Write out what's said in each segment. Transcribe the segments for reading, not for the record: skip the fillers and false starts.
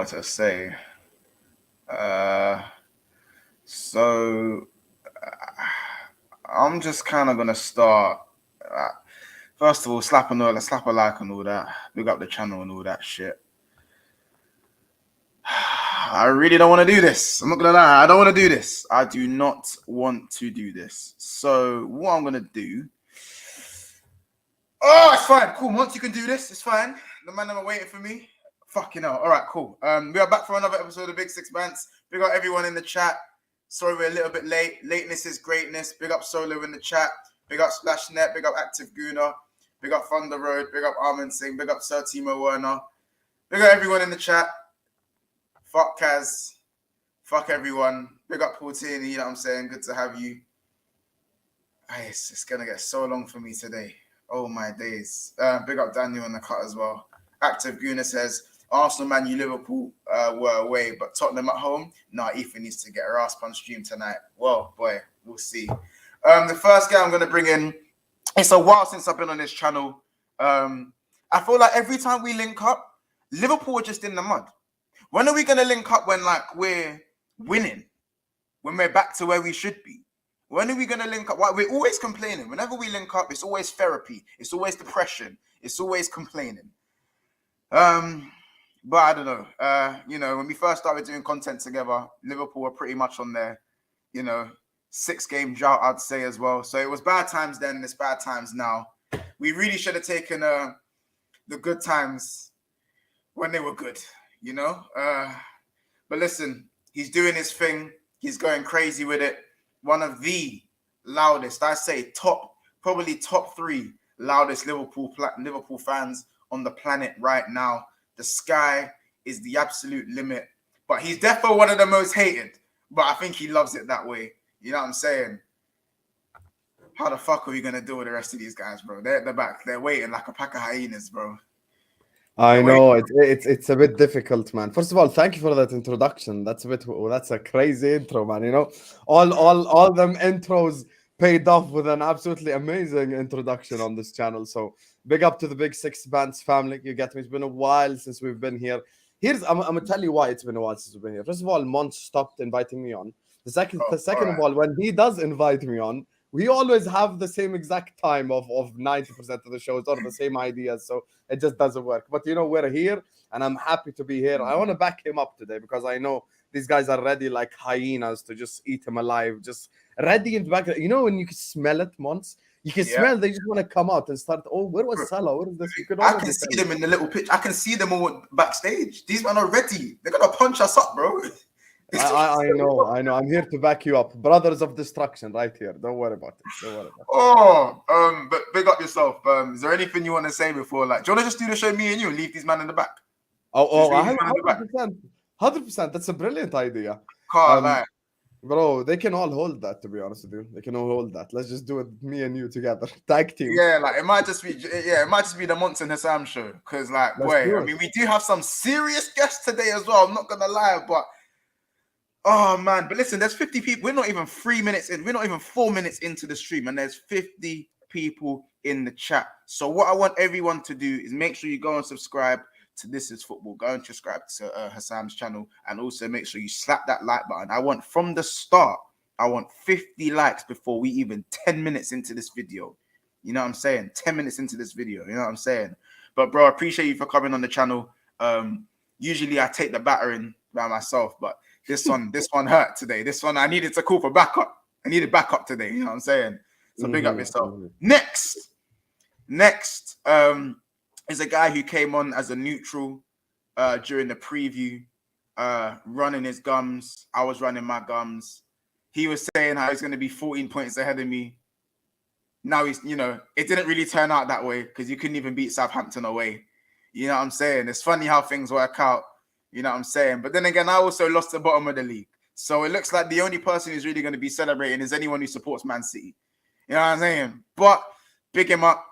to say. Uh, so I'm just kind of gonna start. Uh, First of all, slap a like and all that. Big up the channel and all that shit. I really don't want to do this. I'm not gonna lie. I don't want to do this. I do not want to do this. So what I'm gonna do? Oh, it's fine. Cool. Once you can do this, it's fine. The man are waiting for me. Fucking hell. All right, cool. We are back for another episode of Big Six Bands. Big up everyone in the chat. Sorry we're a little bit late. Lateness is greatness. Big up Solo in the chat. Big up Splashnet. Big up Active Guna. Big up Thunder Road. Big up Armin Singh. Big up Sir Timo Werner. Big up everyone in the chat. Fuck Kaz. Fuck everyone. Big up Portini. You know what I'm saying? Good to have you. It's going to get so long for me today. Oh, my days. Big up Daniel in the cut as well. Active Guna says, Arsenal, Man U, Liverpool were away, but Tottenham at home? Nah, Ethan needs to get her ass on stream tonight. Well, boy, we'll see. The first guy I'm going to bring in, it's a while since I've been on this channel. I feel like every time we link up, Liverpool are just in the mud. When are we going to link up when, like, we're winning? When we're back to where we should be? When are we going to link up? Well, we're always complaining. Whenever we link up, it's always therapy. It's always depression. It's always complaining. But I don't know. When we first started doing content together, Liverpool were pretty much on their, 6-game drought, I'd say as well. So it was bad times then, it's bad times now. We really should have taken the good times when they were good, But listen, he's doing his thing. He's going crazy with it. One of the loudest, I say probably top 3 loudest Liverpool fans on the planet right now. The sky is the absolute limit. But he's definitely one of the most hated. But I think he loves it that way. You know what I'm saying? How the fuck are we going to deal with the rest of these guys, bro? They're at the back. They're waiting like a pack of hyenas, bro. I know it's a bit difficult, man. First of all, thank you for that introduction. That's a crazy intro, man. All them intros paid off with an absolutely amazing introduction on this channel. So big up to the Big Six Bands family. You get me? It's been a while since we've been here. I'm gonna tell you why it's been a while since we've been here. First of all, Mons stopped inviting me on. The second of all, when he does invite me on, we always have the same exact time of 90% of the shows or the same ideas. So it just doesn't work. But we're here and I'm happy to be here. I want to back him up today because I know these guys are ready like hyenas to just eat him alive. Just ready in the back. When you can smell it, Mons, you can smell they just want to come out and start. Oh, where was Salah? What is this? I can see them in the little pitch. I can see them all backstage. These men are ready. They're going to punch us up, bro. I know. I'm here to back you up. Brothers of Destruction right here. Don't worry about it. But big up yourself. Is there anything you want to say before? Like, do you want to just do the show me and you and leave these men in the back? 100%. That's a brilliant idea. Can't lie. Bro, they can all hold that, to be honest with you. They can all hold that. Let's just do it, me and you together. Tag team. Yeah, like it might just be the Monts and Hassam show. Because, like, we do have some serious guests today as well. I'm not going to lie, but oh, man. But listen, there's 50 people. We're not even 3 minutes in. We're not even 4 minutes into the stream. And there's 50 people in the chat. So what I want everyone to do is make sure you go and subscribe to This Is Football. Go and subscribe to Hassam's channel. And also make sure you slap that like button. I want, from the start, 50 likes before we even 10 minutes into this video. You know what I'm saying? 10 minutes into this video. You know what I'm saying? But, bro, I appreciate you for coming on the channel. Usually I take the battering by myself, but this one hurt today. This one I needed to call for backup. I needed backup today. You know what I'm saying? So big up yourself. Next is a guy who came on as a neutral during the preview, running his gums. I was running my gums. He was saying how he's going to be 14 points ahead of me. Now he's, it didn't really turn out that way because you couldn't even beat Southampton away. You know what I'm saying? It's funny how things work out. You know what I'm saying? But then again, I also lost the bottom of the league. So it looks like the only person who's really going to be celebrating is anyone who supports Man City. You know what I'm saying? But pick him up.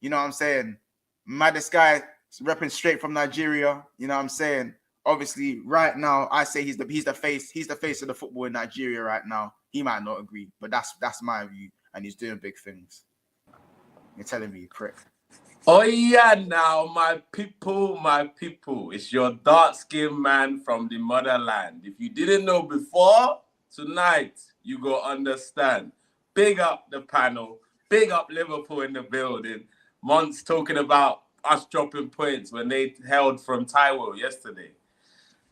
You know what I'm saying? Maddest guy repping straight from Nigeria. You know what I'm saying? Obviously, right now, I say he's the face of the football in Nigeria right now. He might not agree, but that's my view, and he's doing big things. You're telling me, prick. Oh yeah, now my people. It's your dark-skinned man from the motherland. If you didn't know before, tonight you go understand. Big up the panel. Big up Liverpool in the building. Monts talking about us dropping points when they held from Taiwo yesterday.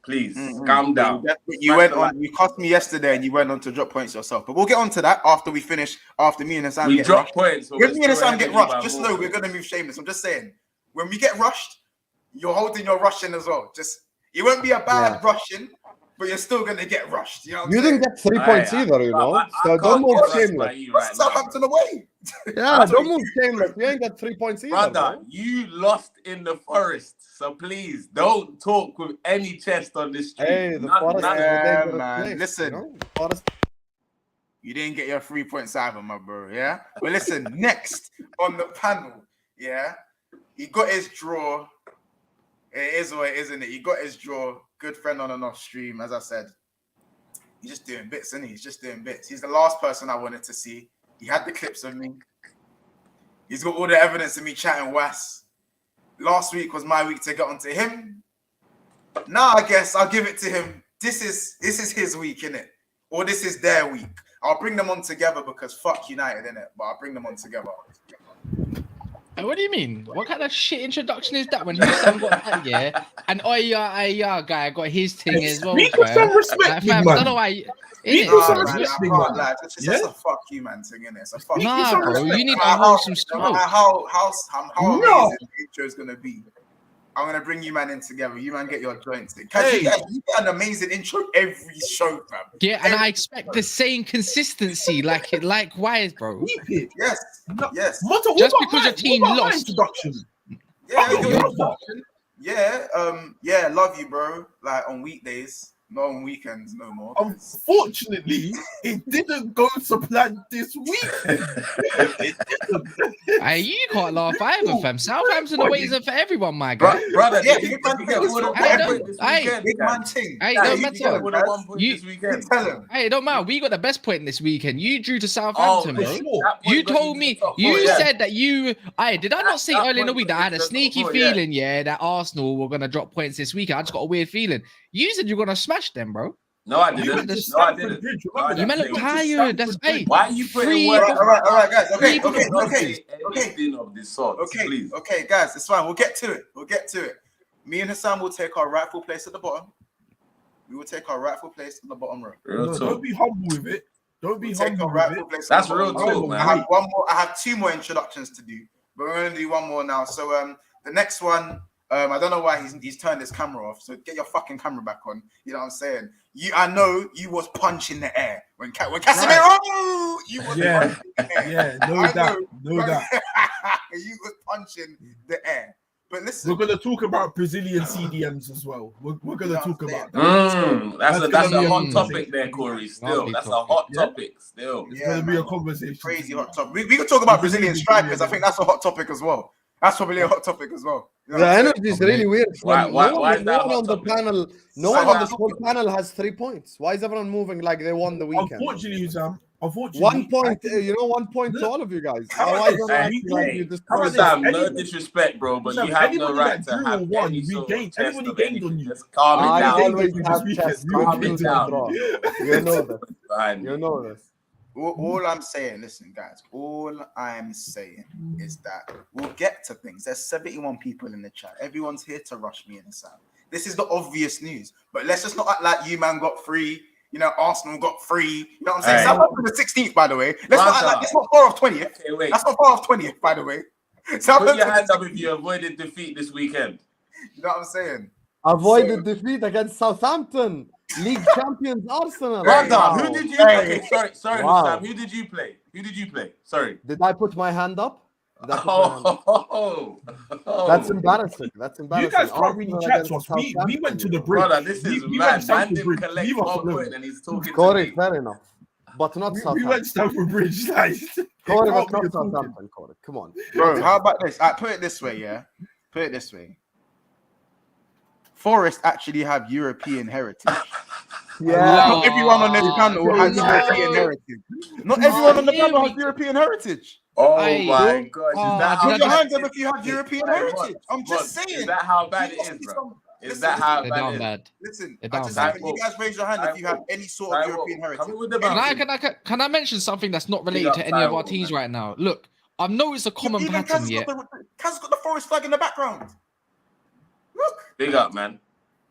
Please, calm down. You cost me yesterday and you went on to drop points yourself. But we'll get on to that after we finish, after me and Sam get rushed. Points. When me and Sam get rushed, just know we're going to move shameless. I'm just saying, when we get rushed, you're holding your rushing as well. You won't be a bad rushing, but you're still going to get rushed. You know what I'm saying? didn't get 3 points either, you know. So don't move shameless. Southampton away. Yeah, don't move shameless. You ain't got 3 points either. Brother, you lost in the forest. So please don't talk with any chest on this street. Hey, the forest is man. place, Listen, you know? Forest. You didn't get your 3 points either, my bro. Yeah. But listen, next on the panel, yeah, he got his draw. It is or it isn't it? He got his draw. Good friend on and off stream, as I said. He's just doing bits, isn't he? He's just doing bits. He's the last person I wanted to see. He had the clips of me. He's got all the evidence of me chatting was. Last week was my week to get onto him. Now I guess I'll give it to him. This is his week, innit? Or this is their week. I'll bring them on together because fuck United, innit? But I'll bring them on together. What do you mean? What kind of shit introduction is that when Husam got that, yeah? And Oya guy got his thing as well. Speak with some respect, fam, man. I don't know why. Speak with some respect, man. It's just a fuck you, man, thing, innit? It's a fuck you. Nah, bro, you need to hold some smoke. No matter how amazing the intro is going to be, I'm going to bring you man in together. You man get your joints in. You get an amazing intro every show, fam. Yeah, and I expect the same consistency, likewise, bro. Yes. Just because your team lost. Yeah, love you, bro. Like on weekdays, not on weekends no more. Unfortunately, it didn't go to plan this week. Hey, you can't laugh either, fam. Southampton away isn't for everyone, my guy. Brother, big man thing. Hey, don't matter. Tell him. Hey, it don't matter. We got the best point this weekend. You drew to Southampton, bro. Sure. You told me. You said that you. Did I not say earlier in the week that I had a sneaky feeling, that Arsenal were gonna drop points this week? I just got a weird feeling. You said you're gonna smash them, bro. No, I didn't. You man look tired. That's why are you putting all right, guys. Okay. Of this sort, please. Okay, guys, it's fine. We'll get to it. Me and Hassan will take our rightful place at the bottom. We will take our rightful place in the bottom row. Don't be humble with it. Don't be humble with it. That's real talk, man. I have 2 more introductions to do, but we're going to do one more now. So the next one, I don't know why he's turned his camera off. So get your fucking camera back on. You know what I'm saying? I know you was punching the air when Casemiro. You was punching the air. Yeah, know that. You was punching the air. But listen, we're gonna talk about Brazilian CDMs as well. We're gonna talk about that. That's a hot topic there, Corey. Still, that's a hot topic. Still, it's gonna be a conversation. Crazy hot topic. We could talk about Brazilian strikers. I think that's a hot topic as well. That's probably a hot topic as well. You know the energy is really weird. Why is that no one on the panel? No one on this whole panel has 3 points. Why is everyone moving like they won the weekend? Unfortunately, Sam. 1 point. 1 point to all of you guys. Sam, no disrespect, bro, but you have no right to have any sort of test of anything. Just calm it down. I always have tests. Calm it down. You know this. You know this. All I'm saying, listen, guys, all I'm saying is that we'll get to things. There's 71 people in the chat. Everyone's here to rush me and Sam. This is the obvious news, but let's just not act like you man got free. You know, Arsenal got free. You know what I'm saying? Southampton the 16th, by the way. Let's not act like it's not far off 20th. Okay, that's not far off 20th, by the way. Put your hands up if you avoided defeat this weekend. You know what I'm saying? Avoided defeat against Southampton. League champions Arsenal. Who did you play? Sorry, Sam. Who did you play? Sorry. Did I put my hand up? That's embarrassing. You guys can't really chat to us. We went to the bridge. Brother, this is mad. Man didn't collect 1 point and he's talking Corey, to me. fair enough. But not Southampton. We went Stamford Bridge. Corey, but not Southampton, Corey. Come on. Bro, how about this? Put it this way, yeah? Put it this way. Forest actually have European heritage. Not everyone on this panel has no. European heritage. Not everyone on the panel has European heritage. Oh Hey, my gosh, is that how Put your bad hands it up is? if you have European Hey, heritage. I'm just saying. Is that how bad it is, bro? Is that how They're bad down it is? bad. Listen, They're I down just bad. say, can you guys raise your hand if you have any sort of European heritage? Coming with the Can I mention something that's not related to any of our teams right now? Look, I've noticed a common Even pattern Kaz's yet. Kaz's got the forest flag in the background. Look. Big up, man.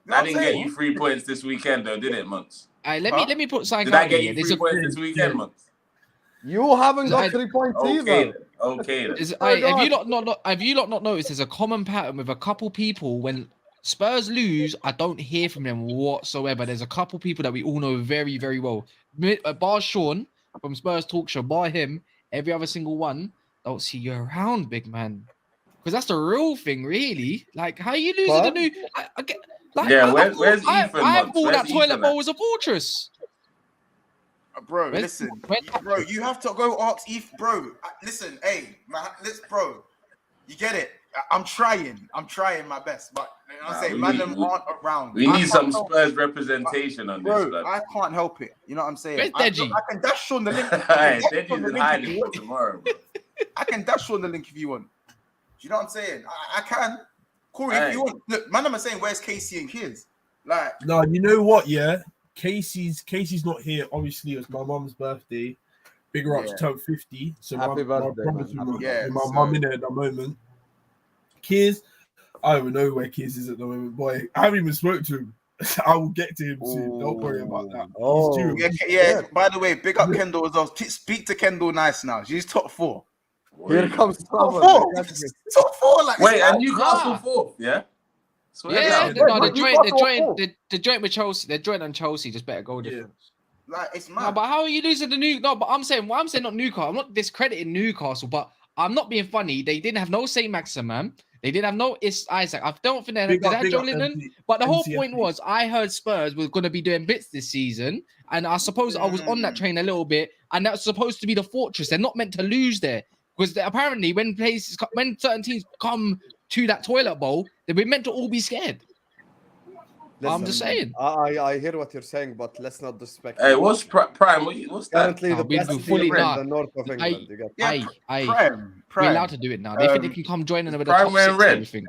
You know I what I'm didn't get saying? you 3 points this weekend, though, did it, Months? Let me put something Did I out get here. you 3 points this weekend, Months? You haven't got 3 points either. Okay. Then. Have you lot not noticed there's a common pattern with a couple people when Spurs lose? I don't hear from them whatsoever. There's a couple people that we all know very, very well. Bar Sean from Spurs Talk Show, bar him, every other single one don't see you around, big man. Because that's the real thing, really. Like, how are you losing the new? Where's Ethan? I thought that toilet bowl was a fortress. Bro, listen, bro, you have to go ask Eve, bro. Listen, hey, bro, you get it. I'm trying my best, but you know what I'm saying, man, them aren't around. We need some Spurs representation on this, bro. I can't help it. You know what I'm saying? Where's Deji? I can dash on the link. Deji's in hiding for tomorrow, bro. I can dash on the link if you want. Do you know what I'm saying? I can. Corey, if you want. Look, man, I'm saying, where's Casey and kids? Like, no, you know what? Yeah, Casey's not here. Obviously, it was my mum's birthday. Big her up to turn 50. So Happy birthday, my mum in there at the moment. Kiz, I don't know where Kiz is at the moment, boy. I haven't even spoken to him. I will get to him soon. Don't worry about that. Yeah. By the way, big up Kendall as well. Speak to Kendall nice now. She's top 4. Here comes top 4. Top 4. Like, wait, and Newcastle 4th, yeah? The joint with Chelsea, the joint on Chelsea just better go difference. Like, it's mad. No, but how are you losing the new? No, but I'm saying not Newcastle. I'm not discrediting Newcastle, but I'm not being funny. They didn't have no Saint Maximin. They didn't have no Isaac. I don't think they had Joe Linton. But the whole point was, I heard Spurs were going to be doing bits this season, and I suppose I was on that train a little bit. And that's supposed to be the fortress. They're not meant to lose there because apparently, when certain teams come to that toilet bowl, we're meant to all be scared. Listen, I'm just saying. I hear what you're saying, but let's not disrespect. Hey, what's Prime? What's that? Currently, the best team in the north of England. Prime. We're allowed to do it now. They think they can come join in with the Prime top wearing 6 red. everything.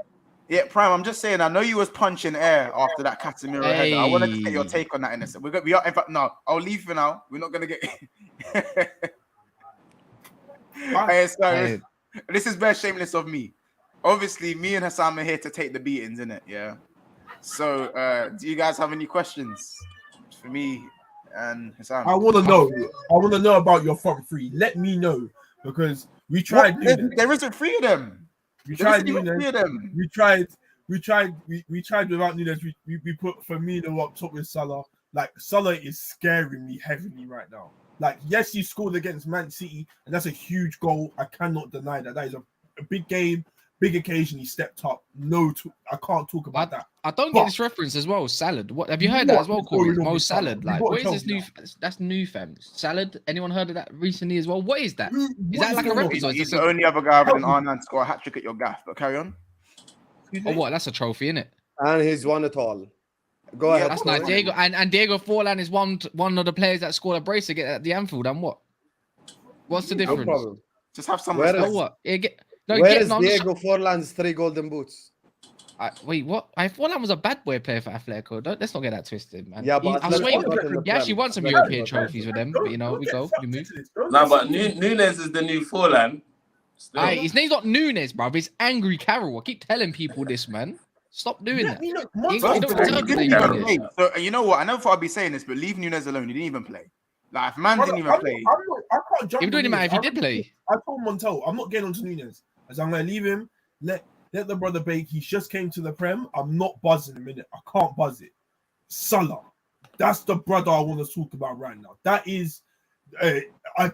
Yeah, Prime. I'm just saying. I know you was punching air after that Casemiro header. I wanted to get your take on that in a second. We are. In fact, no. I'll leave for now. We're not gonna get. This is very shameless of me. Obviously, me and Hassan are here to take the beatings, innit? Yeah. So, do you guys have any questions for me and Hassan? I want to know. I want to know about your front three. Let me know because we tried. There isn't 3 of them. We tried Nunes. We tried without Nunes. We put Firmino up top with Salah. Like, Salah is scaring me heavily right now. Like, yes, he scored against Man City, and that's a huge goal. I cannot deny that. That is a big game, big occasion. He stepped up. I can't talk about that. I don't get this reference as well. Salad. What have you heard that as well, Corey? Mo Salad. Like, what is this new? That's new, fam. Salad. Anyone heard of that recently as well? What is that? Is that like a reference? He's the only other guy with an R9 to score a hat trick at your gaff. But carry on. Oh, what? That's a trophy, isn't it? And he's won it all. Go ahead. That's nice. Diego and Diego Forlan is one of the players that scored a brace at the Anfield. And what? What's the difference? No problem. Just have some. Where is Diego Forlan's 3 golden boots? Wait, what? Forlan was a bad boy player for Atletico. Let's not get that twisted, man. Yeah, but I swear he actually won some European trophies with them. But we move. No, but Nunes is the new Forlan. His name's not Nunes, bro. It's Angry Carroll. I keep telling people this, man. Stop doing that. So you know what? I never thought I'd be saying this, but leave Nunes alone. He didn't even play. Like, if man didn't even play. I can't jump. It wouldn't matter if he did play. I told Montel, I'm not getting onto Nunes. As I'm going to leave him. Let the brother bake. He just came to the Prem. I'm not buzzing a minute. I can't buzz it. Salah. That's the brother I want to talk about right now. That is, I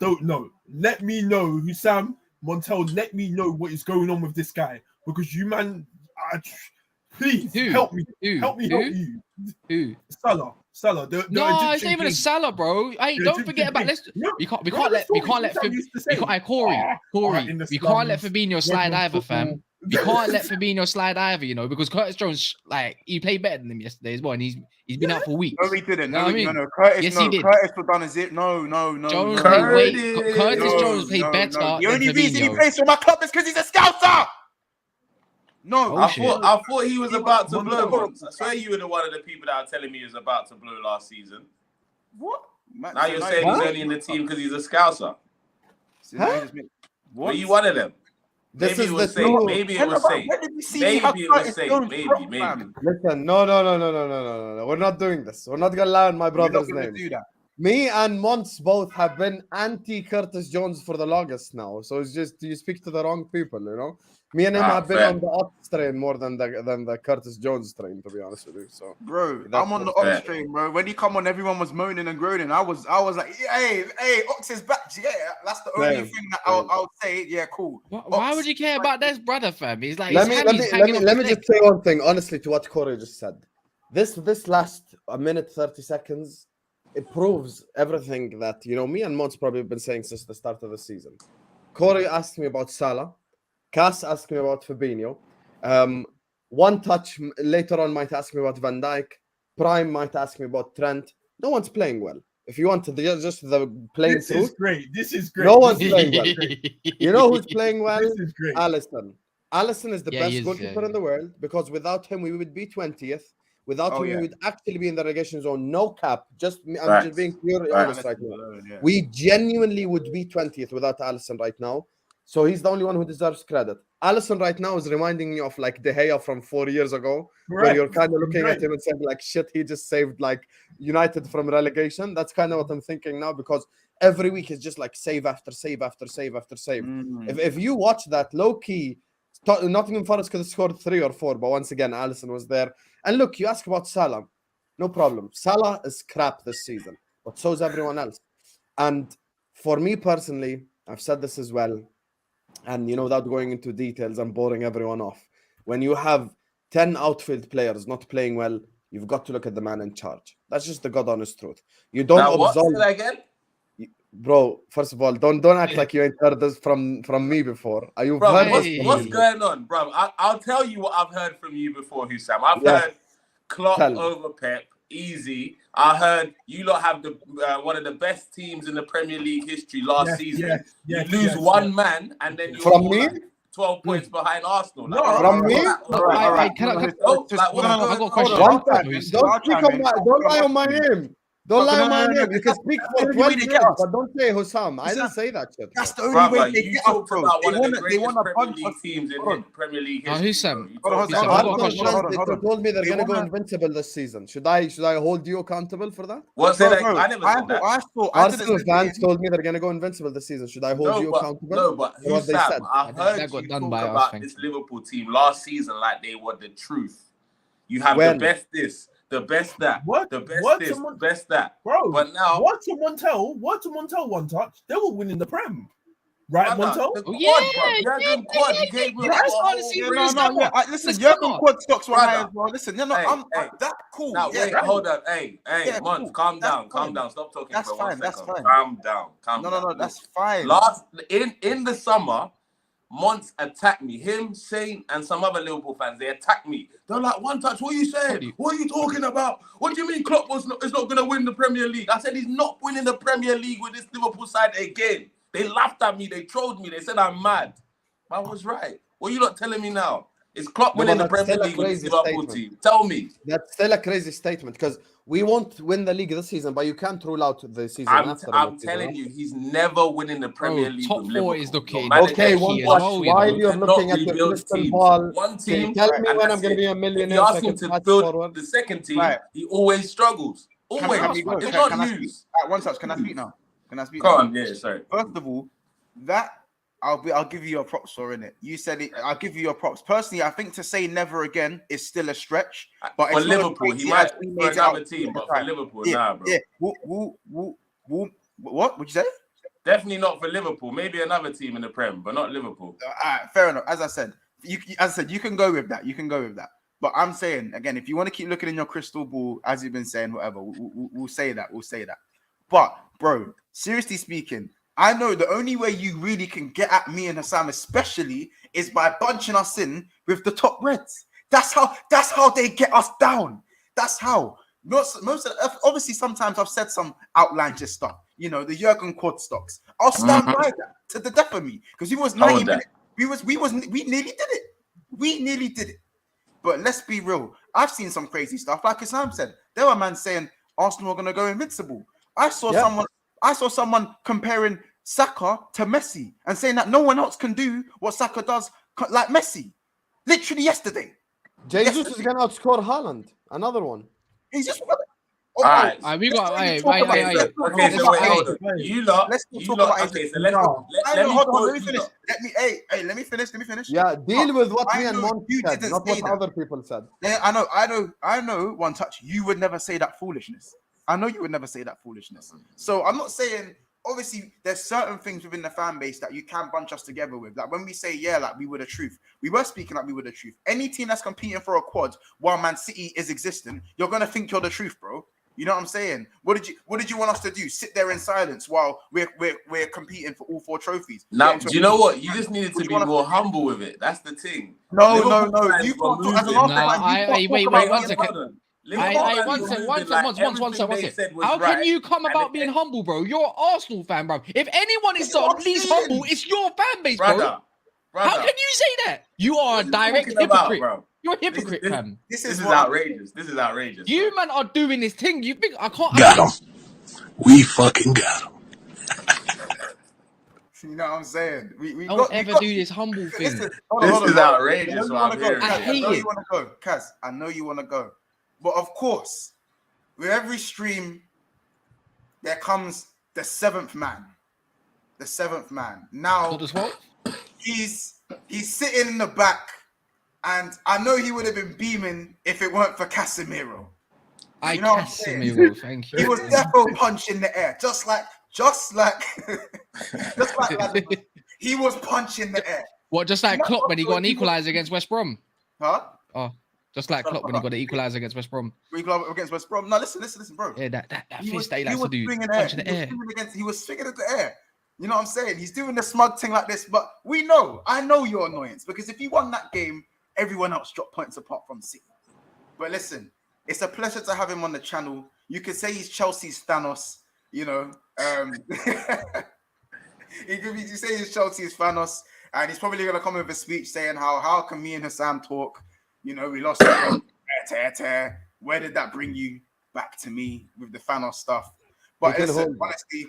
don't know. Let me know, Sam Montel. Let me know what is going on with this guy because you, man. Please help me. Help you. Who? Salah. No, it's not even a Salah, bro. Hey, don't forget about this. We can't let Corey. We can't let Fabinho slide either, fam. You can't let Fabinho slide either, you know, because Curtis Jones, like, he played better than him yesterday as well, and he's been out for weeks. No, he didn't. You know No, what I mean? no. Curtis, Yes, no. he did. Curtis was done as it. No. Jones no. played way. Curtis. Curtis Jones played better The than only reason he Fabinho. plays for my club is because he's a scouser. No, Oh, shit. I thought he was He about to was blow horrible. once. I swear you were the one of the people that are telling me he was about to blow last season. What? Man, Now you're saying he's only in the team because he's a scouser. Were you one of them? This Maybe is it was the safe. true. Maybe it was safe. Maybe it was safe. Maybe. Listen, no. We're not doing this. We're not gonna learn my brother's name. Do that. Me and Mons both have been anti Curtis Jones for the longest now. So it's just you speak to the wrong people, you know. Me and him have been fair. on the Ox train more than the Curtis Jones train, to be honest with you. So, Bro, that's I'm on the fair. Ox train, bro. When he come on, everyone was moaning and groaning. I was like, hey, Ox is back. Yeah, that's the only Same, thing that same. I would say. Yeah, cool. Why Ox, would you care about this brother, fam? He's like, let me his just say one thing honestly to what Corey just said. This last a minute 30 seconds, it proves everything that me and Mons probably have been saying since the start of the season. Corey asked me about Salah. Cass asked me about Fabinho. One touch later on might ask me about Van Dijk. Prime might ask me about Trent. No one's playing well. If you want just the plain This truth, is great. This is great. no one's This is playing well. great. You know who's playing well? This is great. Alisson. Alisson is the Yeah, he best is, goalkeeper yeah. in the world because without him we would be 20th. Without him, yeah. we would actually be in the relegation zone. No cap. I'm Facts. just being purely honest right now. Yeah. We genuinely would be 20th without Alisson right now. So he's the only one who deserves credit. Alisson right now is reminding me of like De Gea from 4 years ago, where you're kind of looking at him and saying like, shit, he just saved like United from relegation. That's kind of what I'm thinking now because every week is just like save after save after save after save. If you watch that low key, Nottingham Forest could have scored 3 or 4, but once again, Alisson was there. And look, you ask about Salah, no problem. Salah is crap this season, but so is everyone else. And for me personally, I've said this as well, and without going into details and boring everyone off, when you have 10 outfield players not playing well, you've got to look at the man in charge. That's just the God honest truth. You don't absolve. Say that again? Bro, first of all, don't act like you ain't heard this from me before. Are you? Bro, heard what's going on, bro? I'll tell you what I've heard from you before, Hussam. I've heard Klopp over Pep, easy. I heard you lot have the one of the best teams in the Premier League history last season. You lose one man, and then you're from me. like 12 points behind Arsenal. No, from me. I got a question. Don't lie on my name. Don't lie on my name. You can speak for 12 years, but don't say Hussam. I didn't say that shit. That's the only way they you get talked up, bro. about one of the They greatest want a Premier bunch League of teams in Premier League history. Hussam, They told me they're going to go invincible this season. Should I hold you accountable for that? What's that? I never said that. Arsenal fans told me they're going to go invincible this season. Should I hold you accountable? No, but Hussam, I've heard you talk about this Liverpool team last season like they were the truth. You have the best this, the best that, the best this, the best that. Bro, but now what to Montel one touch, they were winning the Prem. Right, Montel? Jurgen Quad, he gave me listen, Jurgen Quad stocks were high as well. Listen, I'm that cool. Now, wait, hold on. Hey, Mons, calm down. Stop talking for 1 second. That's fine. Calm down. No, that's fine. In the summer, Mons attacked me. Him, Shane, and some other Liverpool fans, they attacked me. They're like, one touch, what are you saying? What are you talking about? What do you mean Klopp is not going to win the Premier League? I said he's not winning the Premier League with this Liverpool side again. They laughed at me. They trolled me. They said I'm mad. I was right. What are you not telling me now? Is Klopp winning the Premier League with this Liverpool team? Tell me. That's still a crazy statement because we won't win the league this season, but you can't rule out the season after. I'm telling you, he's never winning the Premier League. Top with 4 Liverpool. is looking. Okay, while you're looking at the crystal ball, one team. Tell me when I'm going to be a millionaire. If you ask him to build the second team, he always struggles. Always. It's not news. One touch. Can I speak now? Go on. Yeah, sorry. First of all, that I'll give you your props for, innit? You said it. I'll give you your props. Personally, I think to say never again is still a stretch. But for Liverpool, he might for another team, but for Liverpool, nah, bro. Yeah. What would you say? Definitely not for Liverpool. Maybe another team in the Prem, but not Liverpool. Fair enough. As I said, you can go with that. You can go with that. But I'm saying again, if you want to keep looking in your crystal ball, as you've been saying, whatever, we'll say that. We'll say that. But bro, seriously speaking, I know the only way you really can get at me and Hassan, especially, is by bunching us in with the top reds. That's how they get us down. That's how. Most of obviously sometimes I've said some outlandish stuff. You know, the Jurgen Quad stocks. I'll stand by that to the death of me because he was 90 minutes. We nearly did it. We nearly did it. But let's be real. I've seen some crazy stuff. Like Hassan said, there were man saying Arsenal are gonna go invincible. I saw someone comparing Saka to Messi and saying that no one else can do what Saka does like Messi. Literally yesterday. Jesus is going to outscore Haaland. Another one. He's just... All right. We got... Okay, so wait, hold on. You lot... Okay, so let me finish. Yeah, deal with what me and Monty said, not what other people said. Yeah, I know, One Touch, you would never say that foolishness. I know you would never say that foolishness. So I'm not saying... Obviously, there's certain things within the fan base that you can bunch us together with. Like when we say, yeah, like we were the truth. We were speaking like we were the truth. Any team that's competing for a quad while Man City is existing, you're gonna think you're the truth, bro. You know what I'm saying? What did you want us to do? Sit there in silence while we're competing for all 4 trophies? Now, do you know what? You just needed to be more humble with it. That's the thing. No. You can't talk as an Arsenal. Wait, 1 second. One second. How can you come about being humble, bro? You're an Arsenal fan, bro. If anyone is at least humble, it's your fan base, bro. How can you say that? You are a direct hypocrite, bro. You're a hypocrite, fam. This is outrageous. This is outrageous. You man are doing this thing. You think I can't? Got him. We fucking got him. You know what I'm saying? We don't ever do this humble thing. This is outrageous. I hate it. Kaz, I know you want to go. But of course, with every stream, there comes the 7th man. The 7th man. Now, he's sitting in the back, and I know he would have been beaming if it weren't for Casemiro. You know what I'm saying? Casemiro, thank you. He was definitely punching the air, just like he was punching the air. What, just like Klopp when he got an equaliser against West Brom? Huh? Oh. Just like Klopp when he got the equaliser against West Brom. Against West Brom. No, listen, bro. Yeah, that fist that he likes to do. He was swinging at the air. You know what I'm saying? He's doing the smug thing like this, but I know your annoyance because if you won that game, everyone else dropped points apart from City. But listen, it's a pleasure to have him on the channel. You could say he's Chelsea's Thanos, you know. You could say he's Chelsea's Thanos, and he's probably going to come with a speech saying how can me and Hassan talk? You know, we lost. Where did that bring you back to me with the Thanos stuff? But honestly,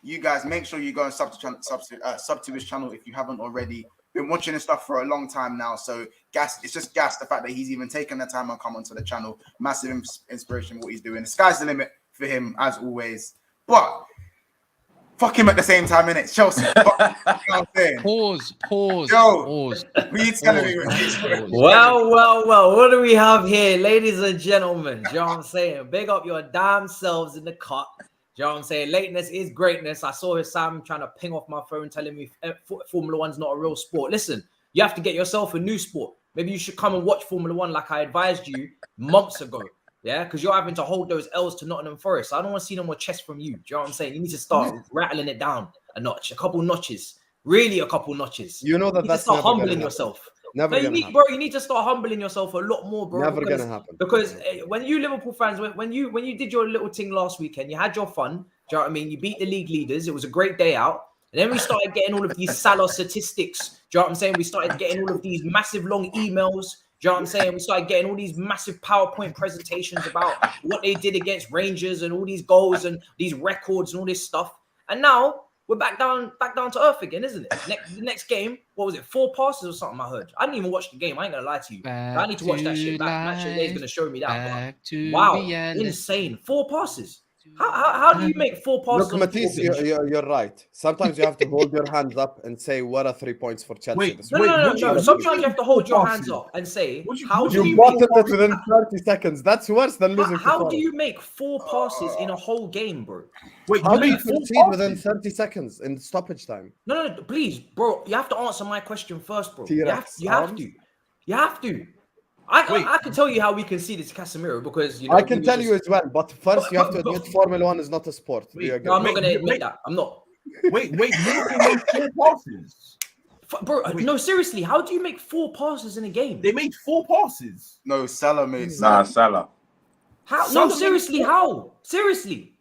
you guys make sure you go and sub to his channel if you haven't already. Been watching his stuff for a long time now, so it's just gas the fact that he's even taken the time and come onto the channel. Massive inspiration what he's doing. The sky's the limit for him as always. But fuck him at the same time, innit? Chelsea. You know what I'm saying? Pause. Well. What do we have here, ladies and gentlemen? You know what I'm saying? Big up your damn selves in the cut. You know what I'm saying? Lateness is greatness. I saw Sam trying to ping off my phone telling me Formula One's not a real sport. Listen, you have to get yourself a new sport. Maybe you should come and watch Formula One like I advised you months ago. Yeah, because you're having to hold those L's to Nottingham Forest. I don't want to see no more chess from you. Do you know what I'm saying? You need to start rattling it down a notch, a couple notches. Really, a couple notches. You know that that's start humbling yourself. You need to start humbling yourself a lot more, bro. Never gonna happen. Because when you Liverpool fans, when you did your little thing last weekend, you had your fun. Do you know what I mean? You beat the league leaders. It was a great day out. And then we started getting all of these Salah statistics. Do you know what I'm saying? We started getting all of these massive long emails. Do you know what I'm saying? We started getting all these massive PowerPoint presentations about what they did against Rangers and all these goals and these records and all this stuff. And now we're back down to earth again, isn't it? The next game, what was it? 4 passes or something I heard. I didn't even watch the game. I ain't gonna lie to you. I need to watch that shit back. Match of the day is gonna show me that. Wow, insane. 4 passes. How do you make 4 passes? Look, Matisse, you're right. Sometimes you have to hold your hands up and say, what are 3 points for Chelsea? No. Sometimes you have to hold your hands up and say, how do you bottled it within 30 seconds. That's worse than losing. How do you make 4 passes in a whole game, bro? Wait, how do you concede within 30 seconds in stoppage time? No, please, bro. You have to answer my question first, bro. You have to. I can tell you how we conceded to Casemiro because I can tell you as well, but first you have to admit Formula One is not a sport. I'm not going to admit that. I'm not. Wait, Liverpool made 4 passes. Bro, no, seriously, how do you make 4 passes in a game? They made 4 passes. No, Salah made Nah, Salah. Salah. How? Salah No, made seriously, 4. how? Seriously,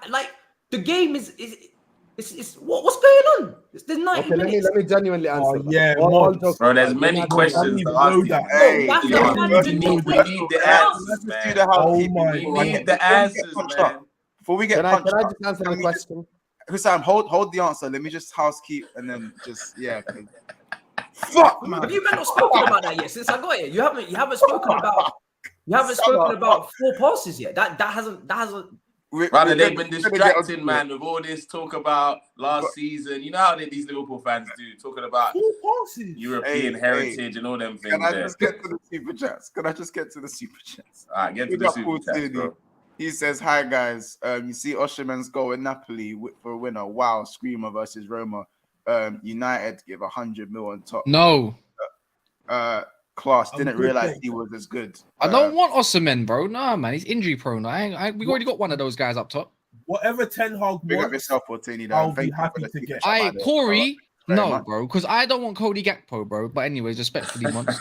like the game is what's going on? There's 90 Okay, minutes. let me genuinely answer. Oh, yeah, all Mods. jokes Bro, there's aside, many you know, questions to even ask know these that. guys. Hey, that's We the need- man we to need- know we that. need the Let's answers, just do man. the housekeeping. Oh my We before we need get- the before we get answers, punched man. up. Before we get Can I punched just up, answer can the we question? Hussam, hold the answer. Let me just housekeep and then just fuck, man. Have you men not spoken about that yet? Since I got it, you haven't spoken about Salah. 4 passes yet. That hasn't. Rather, they've been we're gonna get distracting, onto man, with all this talk about last season. You know how these Liverpool fans do, talking about 4 passes. European Hey, heritage and all them things Can I there. just get to the super chats? All All right, get to Big the up super Paul chats, Tierney. bro. He says, "Hi guys, you see Oshiman's goal in Napoli for a winner. Wow, screamer versus Roma. United give 100 mil on top. No, Class I'm didn't good, realize thanks. he was as good. I don't want Osimhen, bro. Nah, man, he's injury prone. We already got one of those guys up top. Whatever Ten Hag Big up wants, yourself, Paul Tierney. I'll be happy to get. Corey, very no, much. bro, because I don't want Cody Gakpo, bro. But anyways, respectfully, once.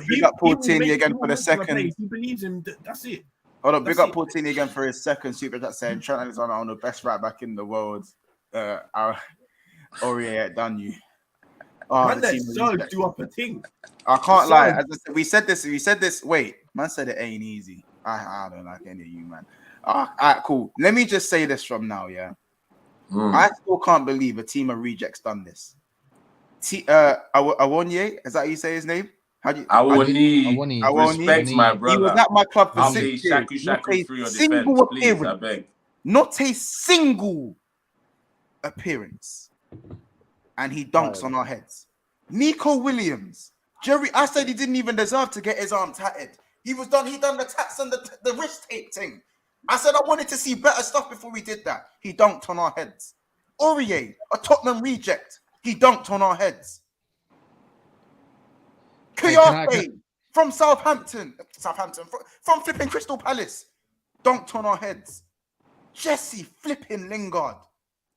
Big up Paul Tierney again for the second. If he believes him, that's it. Hold on, big That's up Paul Tierney again for his second super chat saying Trent Alexander-Arnold, best right back in the world. Our Aurier done you. Oh, Man, the let team is Serge respect. do up a thing. I can't lie. Serge. As I said, we said this. Wait, man said it ain't easy. I don't like any of you, man. All right, cool. Let me just say this from now, yeah. I still can't believe a team of rejects done this. Awonye, is that how you say his name? I will need Awoni. respect, my brother. He was at my club for I'll 6 be years. shaku through your single defense, please. I appearance. beg. Not a single appearance. And he dunks on our heads. Nico Williams. I said he didn't even deserve to get his arm tatted. He done the tats and the wrist tape thing. I said I wanted to see better stuff before we did that. He dunked on our heads. Aurier, a Tottenham reject. He dunked on our heads. Kuyate from Southampton, from flipping Crystal Palace, dunked on our heads. Jesse flipping Lingard,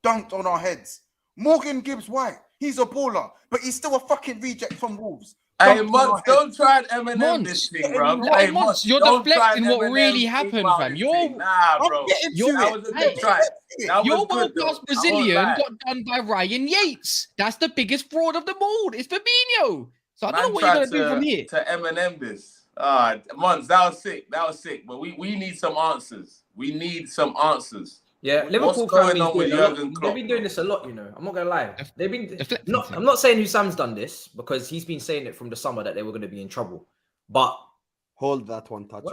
dunked on our heads. Morgan Gibbs-White, he's a baller, but he's still a fucking reject from Wolves. Hey, Mons, don't try and Eminem this thing, bro. Hey, Mons, you're don't try deflecting and what Eminem really thing happened, about fam. this You're thing. Nah, bro. That was a good try. That Your was good, world-class though. I won't Brazilian lie. got done by Ryan Yates. That's the biggest fraud of them all. It's Fabinho. So I don't know what you're Man going to do from here. to Eminem this. Mons, that was sick. But we need some answers. We need some answers. Yeah, Liverpool What's going fans on with Jurgen Klopp? they've been doing this a lot, you know. I'm not gonna lie. They've been Deflecting not. thing. I'm not saying Husam's done this because he's been saying it from the summer that they were going to be in trouble. But Hold that one touch.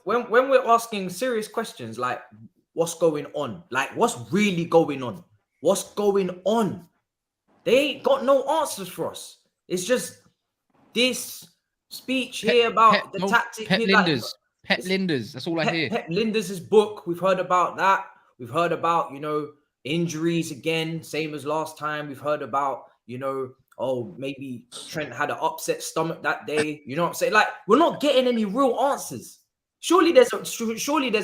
when we're asking serious questions like what's going on, like what's really going on, what's going on, they ain't got no answers for us. It's just this speech here about the tactic. Pep Linders. Pep Linders. That's all I hear. Pep Linders' book. We've heard about that. We've heard about, injuries again, same as last time. We've heard about, maybe Trent had an upset stomach that day. You know what I'm saying? Like, we're not getting any real answers. Surely there's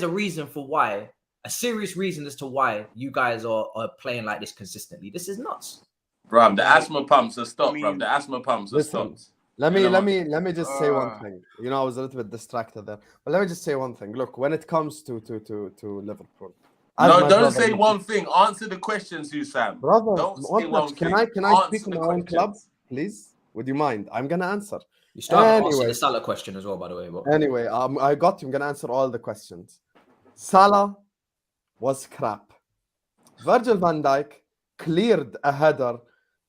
a reason for why, a serious reason as to why you guys are playing like this consistently. This is nuts. Bro, the asthma pumps are stopped, bro. The asthma pumps are stopped. Let me just say one thing. I was a little bit distracted there, but let me just say one thing. Look, when it comes to Liverpool. No, don't say one thing. Answer the questions, Husam. Brother, don't say one can thing. I speak on my own club, please? Would you mind? I'm gonna answer. You started answering the Salah question as well, by the way. But... Anyway, I got you. I'm gonna answer all the questions. Salah was crap. Virgil van Dijk cleared a header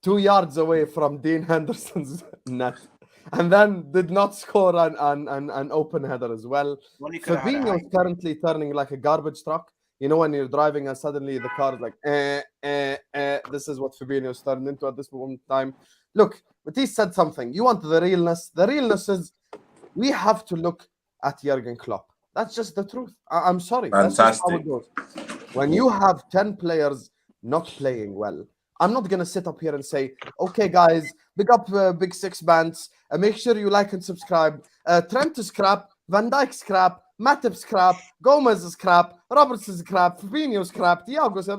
2 yards away from Dean Henderson's net, and then did not score an open header as well. Fabinho is currently turning like a garbage truck. You know, when you're driving and suddenly the car is like, this is what Fabinho's turned into at this moment in time. Look, Matisse said something. You want the realness. The realness is we have to look at Jurgen Klopp. That's just the truth. I'm sorry. Fantastic. That's just how it goes. When you have 10 players not playing well, I'm not going to sit up here and say, okay, guys, big up Big Six Bands. Make sure you like and subscribe. Trent is crap. Van Dijk's crap. Matip's crap, Gomez is crap, Roberts is crap, Fabinho's crap, Thiago's crap,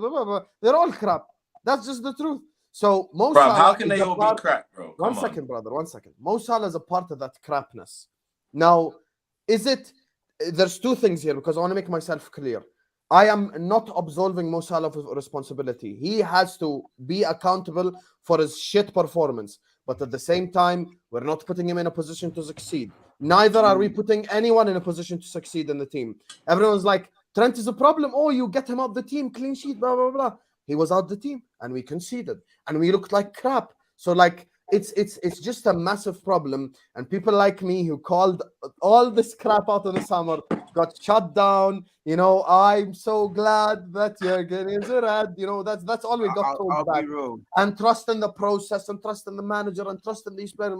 they're all crap. That's just the truth. So Mo Bro, Salah how can is they a all part- be crap, bro? One Come second, brother. 1 second. Mo Salah is a part of that crapness. Now, is it? There's two things here because I want to make myself clear. I am not absolving Mo Salah of responsibility. He has to be accountable for his shit performance. But at the same time, we're not putting him in a position to succeed. Neither are we putting anyone in a position to succeed in the team. Everyone's like, Trent is a problem. Oh, you get him out the team, clean sheet, blah, blah, blah. He was out the team and we conceded and we looked like crap. So like, it's just a massive problem. And people like me who called all this crap out in the summer got shut down. You know, I'm so glad that Jurgen is a red. You know, that's all we got told back. And trust in the process and trust in the manager and trust in these players.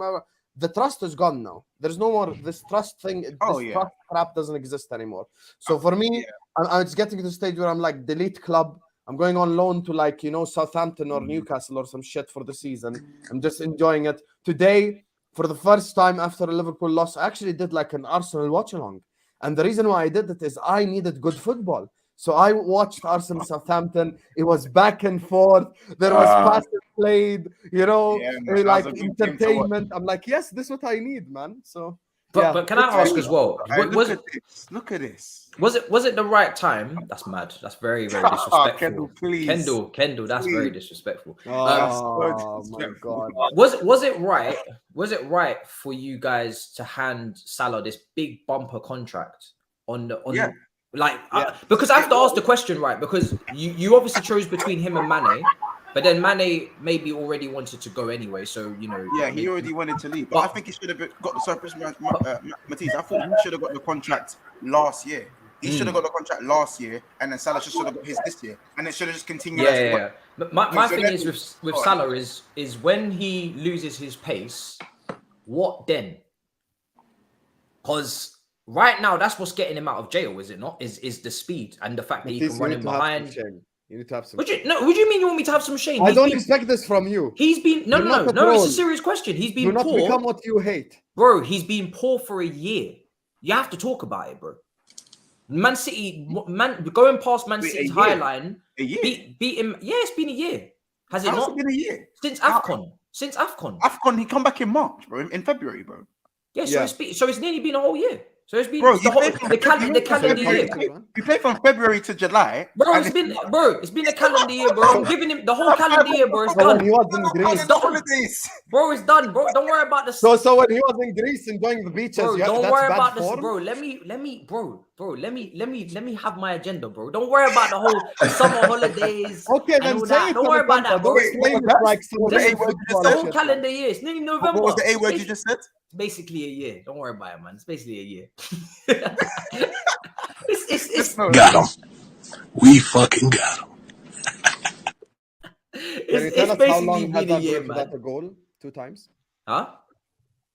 The trust is gone now. There's no more this trust thing. Trust crap doesn't exist anymore. So for me, I'm just getting to the stage where I'm like, delete club. I'm going on loan to like, you know, Southampton or Newcastle or some shit for the season. I'm just enjoying it. Today, for the first time after a Liverpool loss, I actually did like an Arsenal watch along. And the reason why I did it is I needed good football. So I watched Arsenal Southampton. It was back and forth. There was passes played, you know, like entertainment. I'm like, yes, this is what I need, man. So, but can I ask as well? Look at this. Was it the right time? That's mad. That's very, very disrespectful. Kendall, please. Kendall, that's very disrespectful. Oh my God. Was it right? Was it right for you guys to hand Salah this big bumper contract because I have to ask the question, right? Because you obviously chose between him and Mane, but then Mane maybe already wanted to go anyway. So you know, he already wanted to leave. But I think he should have got the Matisse. I thought he should have got the contract last year. He should have got the contract last year, and then Salah should have got his this year, and it should have just continued. But my thing is with Salah is when he loses his pace, what then? Because right now that's what's getting him out of jail, is it not? Is the speed and the fact that he can run in behind. You need to have some. What do you mean you want me to have some shame? I don't expect this from you. He's been no. It's a serious question. He's been poor. Do not become what you hate, bro. He's been poor for a year. You have to talk about it, bro. Man City, going past Man City's high line, beat him. Yeah, it's been a year. Has it not? It's been a year since AFCON. Since AFCON. AFCON, he come back in March, bro. In February, bro. Yeah, so it's nearly been a whole year. So it's been bro, the calendar year. You play from February to July. Bro, it's been a calendar year, bro. I'm giving him the whole calendar year, bro. It's done. He was in Greece. Bro, it's done, bro. Don't worry about the. So when he was in Greece enjoying the beaches, bro, don't worry about this, bro. Let me have my agenda, bro. Don't worry about the whole summer holidays. Okay, then say it. Don't worry about that, bro. The whole calendar year. It's nearly November. What was the A word you just said? It's basically a year. Don't worry about it, man. It's basically a year. Got him. We fucking got him. It's basically been a year, man. Without a goal 2 times? Huh?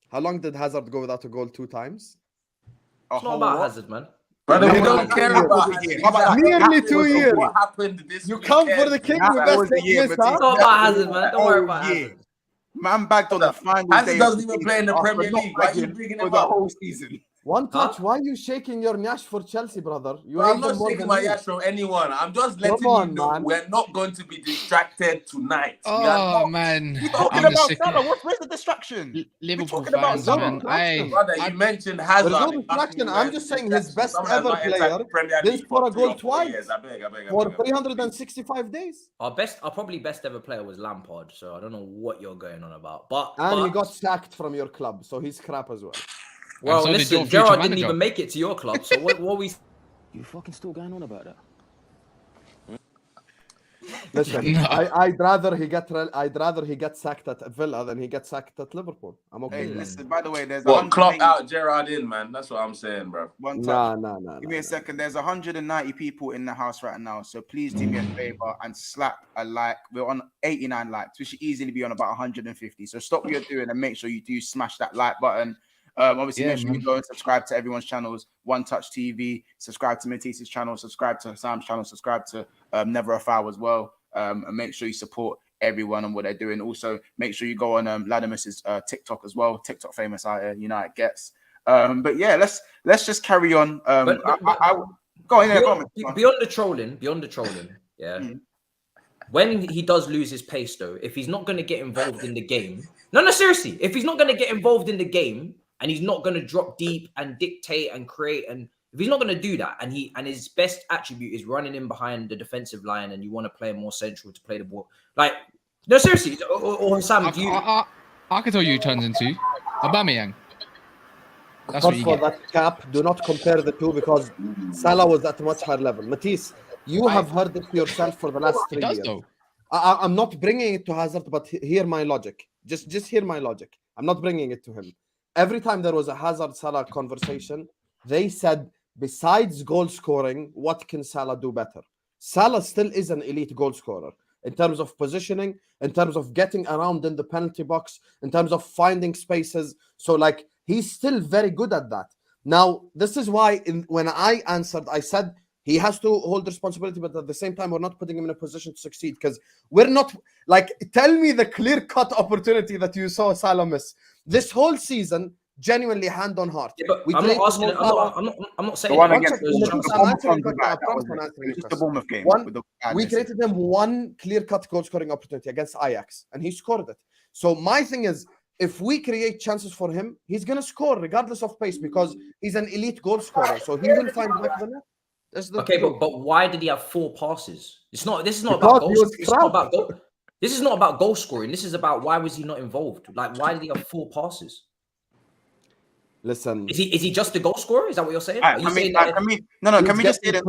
How long did Hazard go without a goal 2 times? It's not about Hazard, man. Brother, we don't care about nearly 2 years. What happened this You come for the king with best It's not about Hazard, man. Don't worry about Hazard. Man bagged on the final day. Hazard doesn't even play in the Premier League. Why are you bringing him the up? whole season? One touch. Why are you shaking your nyash for Chelsea, brother? I'm not shaking my ass from anyone. I'm just letting you know we're not going to be distracted tonight. Oh, man. We're talking about Salah. Where's the distraction? Liverpool fans, man. Brother, you mentioned Hazard. There's no distraction. I'm just saying his best ever player didn't score a goal twice for 365 days. Our probably best ever player was Lampard, so I don't know what you're going on about. And he got sacked from your club, so he's crap as well. Well, listen, Gerrard didn't even make it to your club, so what we... You fucking still going on about that? Listen, No. I'd rather he get sacked at Villa than he gets sacked at Liverpool. I'm okay. Hey, listen, by the way, there's Klopp out, Gerrard in, man. That's what I'm saying, bro. No. Give me a second. There's 190 people in the house right now, so please do me a favor and slap a like. We're on 89 likes. We should easily be on about 150. So stop what you're doing and make sure you do smash that like button. Obviously, make sure you go and subscribe to everyone's channels. One Touch TV, subscribe to Matisse's channel, subscribe to Sam's channel, subscribe to Never a Foul as well. And make sure you support everyone and what they're doing. Also, make sure you go on Latimus's TikTok as well. TikTok famous out here, United gets. But yeah, let's just carry on. Go on, beyond the trolling, yeah. when he does lose his pace, though, if he's not going to get involved in the game, no, seriously, if he's not going to get involved in the game and he's not going to drop deep and dictate and create, and if he's not going to do that, and his best attribute is running in behind the defensive line, and you want to play him more central to play the ball, like, no, seriously, or Sam, do you? I can tell you who turns into Aubameyang. That's But what you for get. that cap, do not compare the two because Salah was at a much higher level. Matisse, you have heard it yourself for the last 3 It does years. though. I'm not bringing it to Hazard, but hear my logic. Just hear my logic. I'm not bringing it to him. Every time there was a Hazard-Salah conversation, they said, besides goal scoring, what can Salah do better? Salah still is an elite goal scorer in terms of positioning, in terms of getting around in the penalty box, in terms of finding spaces. So, like, he's still very good at that. Now, this is why when I answered, I said, he has to hold responsibility, but at the same time, we're not putting him in a position to succeed because we're not, like, tell me the clear-cut opportunity that you saw Salah miss. This whole season, genuinely hand on heart. Yeah, but I'm not asking. I'm not saying. The one that. against the Bournemouth game. We created him one clear-cut goal-scoring opportunity against Ajax, and he scored it. So my thing is, if we create chances for him, he's going to score regardless of pace because he's an elite goal scorer. So he will find back the net. Okay, but why did he have 4 passes? This is not about goal. This is not about goal scoring. This is about why was he not involved? Like, why did he have 4 passes? Listen, is he just a goal scorer? Is that what you're saying? Can we just say that?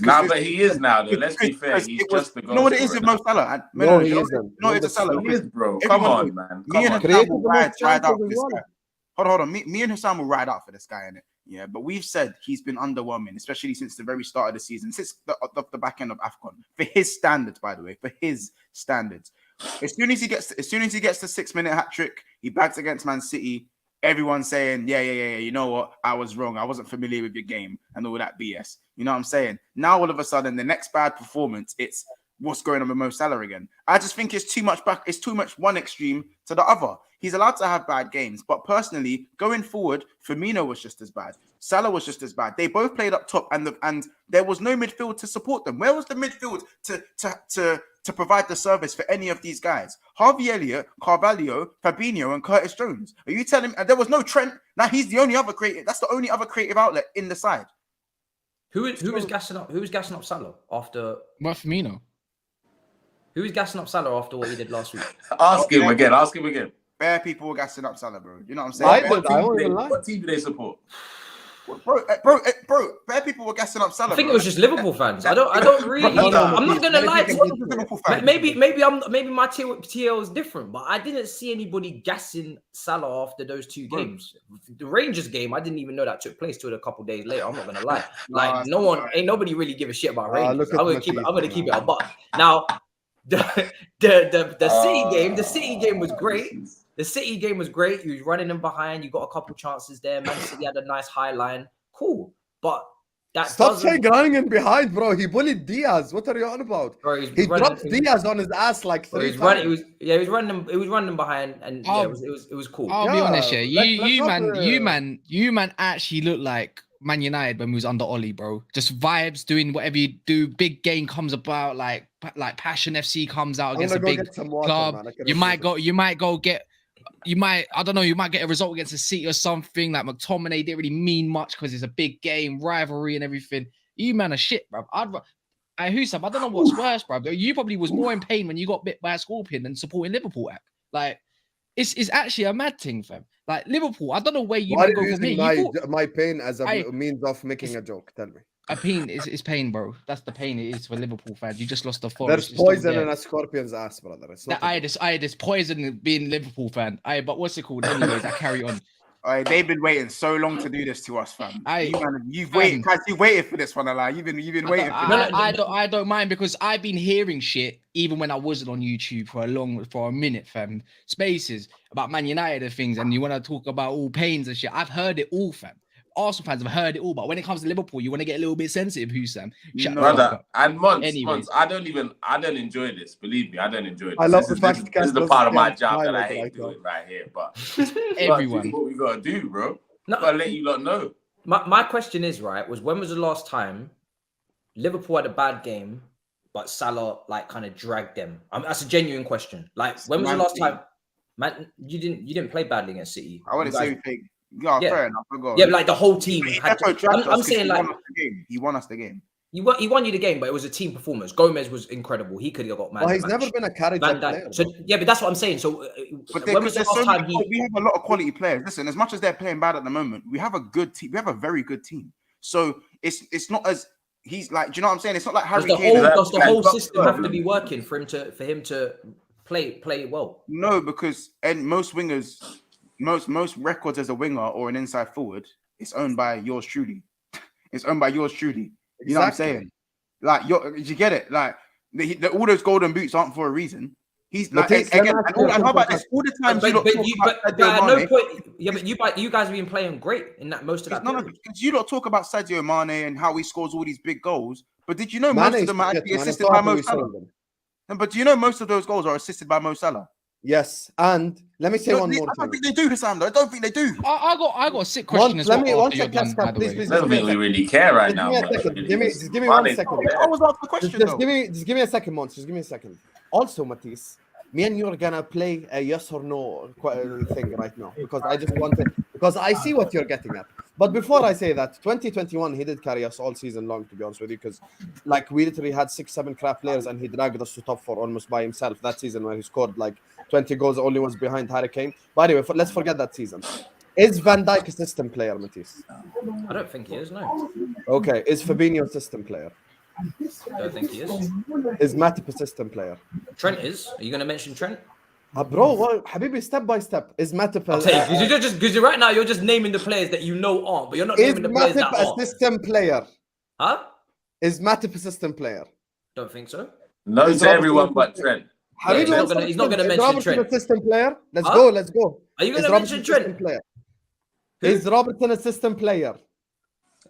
No. But he is now, though. Let's be fair. He's just the goal. You know what it is with Mo Salah? No, he isn't. No, it's a Salah. He is, bro. Come on, man. Me and Hassan will ride out for this guy. Hold on. Me and Hassan will ride out for this guy, innit? Yeah, but we've said he's been underwhelming, especially since the very start of the season, since the back end of AFCON. For his standards, by the way, for his standards. As soon as he gets the 6-minute hat trick, he bags against Man City. Everyone's saying, yeah, you know what? I was wrong. I wasn't familiar with your game and all that BS. You know what I'm saying? Now, all of a sudden, the next bad performance, it's what's going on with Mo Salah again. I just think it's too much back. It's too much one extreme to the other. He's allowed to have bad games. But personally, going forward, Firmino was just as bad. Salah was just as bad. They both played up top and there was no midfield to support them. Where was the midfield to provide the service for any of these guys? Harvey Elliott, Carvalho, Fabinho, and Curtis Jones. Are you telling me? And there was no Trent. Now he's the only other creative. That's the only other creative outlet in the side. Who was gassing up? Who was gassing up Salah after? What, Firmino? Who was gassing up Salah after what he did last week? Ask him again. Bare people were gassing up Salah, bro. You know what I'm saying? What team do they support? Bro, bare people were gassing up Salah. I think it was just Liverpool fans. I don't really. I'm not gonna lie to you. Maybe my TL is different, but I didn't see anybody gassing Salah after those 2 games. The Rangers game, I didn't even know that took place till a couple days later. I'm not gonna lie. Like nobody really give a shit about Rangers. I'm gonna keep it a buck. Now, the City game was great. The City game was great. You was running in behind. You got a couple chances there. Man City had a nice high line. Cool. But that stop saying running in behind, bro. He bullied Diaz. What are you on about? Bro, he dropped Diaz on his ass like 3 times. He was running behind, and it was cool. I'll be honest, yeah. You man actually look like Man United when we was under Oli, bro. Just vibes, doing whatever you do. Big game comes about, like Passion FC comes out against a big club. You might get a result against a City or something. Like McTominay didn't really mean much because it's a big game, rivalry and everything. You man are shit, bro. I don't know what's worse, bro. You probably was more in pain when you got bit by a scorpion than supporting Liverpool act. Like, it's actually a mad thing, fam. Like Liverpool, I don't know where you might go from here. My pain as a means of making a joke. Tell me. A pain is pain, bro. That's the pain it is for Liverpool fans. You just lost the Forest. There's poison in a scorpion's ass, brother. There's poison being Liverpool fan. But what's it called? Anyways, I carry on. They've been waiting so long to do this to us, fam. You've waited. Guys, you waited for this one, like you've been waiting for this. I don't mind because I've been hearing shit even when I wasn't on YouTube for a minute, fam. Spaces about Man United and things, and you want to talk about all pains and shit. I've heard it all, fam. Arsenal fans have heard it all, but when it comes to Liverpool, you want to get a little bit sensitive, Sam. Brother, and months, I don't enjoy this. Believe me, I don't enjoy this. I love the fact this is the part of my job that I hate doing right here. But everyone, what we gotta do, bro? Gotta let you lot know. My question is, right, was when was the last time Liverpool had a bad game, but Salah like kind of dragged them? That's a genuine question. Like, when was the last time? Man, you didn't play badly against City. I wouldn't say we played. Yeah. Fair enough. Yeah, but like the whole team had. I'm saying like he won us the game. He won you the game, but it was a team performance. Gomez was incredible. He could have got man. Well, he's never been a carry player. So, yeah, but that's what I'm saying. So but when was the last time we have a lot of quality players. Listen, as much as they're playing bad at the moment, we have a good team. We have a very good team. So it's not as he's like. Do you know what I'm saying? It's not like Harry Kane. Does the whole system have to be working for him to play well? No, because most wingers, most records as a winger or an inside forward, it's owned by yours truly. It's owned by yours truly. You know what I'm saying? Like, you get it? Like, all those golden boots aren't for a reason. He's like, again, how about this? All the times but at no point, yeah, but you guys have been playing great in that most of that. Because you don't talk about Sadio Mane and how he scores all these big goals. But did you know most of them are actually assisted by Mo Salah? But do you know most of those goals are assisted by Mo Salah? Yes, and let me say one more thing. I don't think they do, Sam. I don't think they do. I got a sick question as well. Please. I don't think we really care right now. Give me 1 second. I was asking the question. Just give me a second, Mons. Just give me a second. Also, Matisse, me and you are gonna play a yes or no thing right now because I just want it because I see what you're getting at. But before I say that, 2021 he did carry us all season long, to be honest with you, because like we literally had 6-7 crap players and he dragged us to top 4 almost by himself that season where he scored like 20 goals, only was behind Harry Kane. But anyway, let's forget that season. Is Van Dijk a system player, Matisse? I don't think he is. No. Okay. Is Fabinho a system player? I don't think he is. Is Matip a system player? Trent is. Are you going to mention Trent? Bro, well, Habibi, step by step. Is Matip because right now you're just naming the players that you know aren't, but you're not naming the players that aren't. Is Matip a system player? Huh? Is Matip a system player? Don't think so. No to everyone but Trent. He's not going to mention Trent. A system player? Let's go. Are you going to mention Trent? Is Robertson a system player?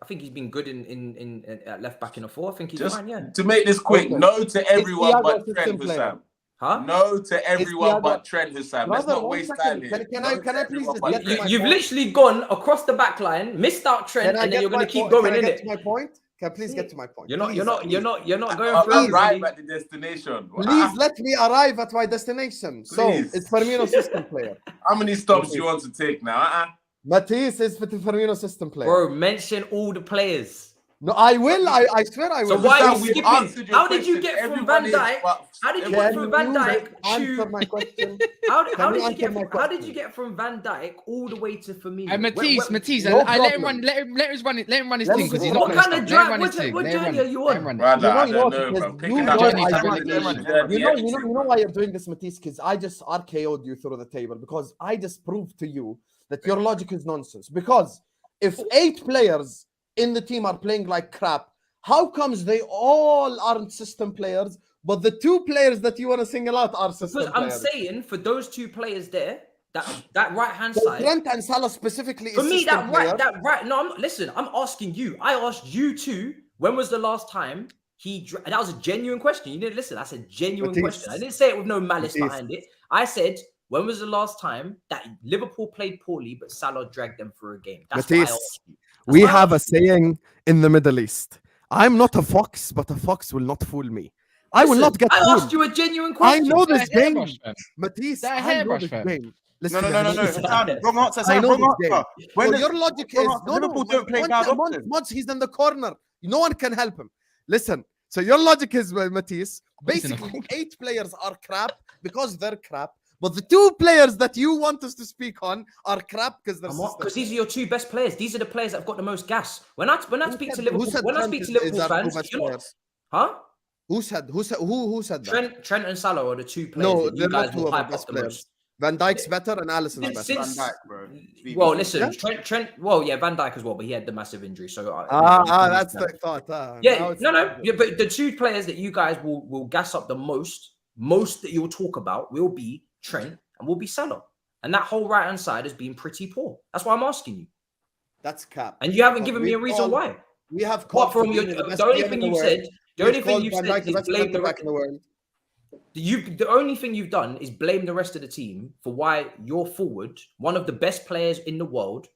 I think he's been good in at left back in a 4. I think he's fine, yeah. To make this quick, no to everyone but Trent, Hussam. Huh? No to everyone but Trent, Hussam. Let's not waste time here. Can I please just get to my You've literally gone across the back line, missed out Trent, and then you're going to keep going in it. My point? Can I please get to my point? You're not going through. Arrive at the destination. Please let me arrive at my destination. So it's Firmino system player. How many stops do you want to take now? Matisse is Firmino system player. Bro, mention all the players. No, I will. I swear I will. So why are you skipping? How did you get from Van Dijk? How did you get from Van Dijk to? Answer my question. How did you get from Van Dijk all the way to Firmino? And Matisse, let him run. Let him run his thing because he's not. What kind of drag? What journey are you on? You know why you're doing this, Matisse? Because I just RKO'd you through the table because I just proved to you that your logic is nonsense. Because if 8 players in the team are playing like crap, how comes they all aren't system players, but the 2 players that you want to single out are system players? Because I'm saying for those 2 players there, that right hand side, Trent and Salah specifically. For me, that right. No, listen. I'm asking you. I asked you too. When was the last time that was a genuine question. You didn't listen. That's a genuine question. I didn't say it with no malice behind it. I said, when was the last time that Liverpool played poorly, but Salah dragged them for a game? That's why I asked you. We have a saying in the Middle East. I'm not a fox, but a fox will not fool me. I will not get fooled. I asked you a genuine question. I know this game, Matisse. I know this game. Listen, no. Wrong answer. When your logic is Liverpool don't play bad options. Once he's in the corner, no one can help him. Listen. So your logic is, Matisse, basically 8 players are crap because they're crap. But the 2 players that you want us to speak on are crap because they're because these are your 2 best players. These are the players that have got the most gas. When I speak to Liverpool fans, huh? Who said that? Trent and Salah are the 2 players. No, they're not 2 of the best players. Van Dijk's better and Alisson's better. Van Dijk, bro. Well, listen, Trent. Well, yeah, Van Dijk as well, but he had the massive injury. So that's the thought. But the 2 players that you guys will gas up the most that you'll talk about will be Trent and will be Salah. And that whole right hand side has been pretty poor. That's why I'm asking you. That's cap. And you haven't given me a reason why. We have what from your the only thing you said. The only thing you've said is blame the rest of the world. The only thing you've done is blame the rest of the team for why your forward, one of the best players in the world,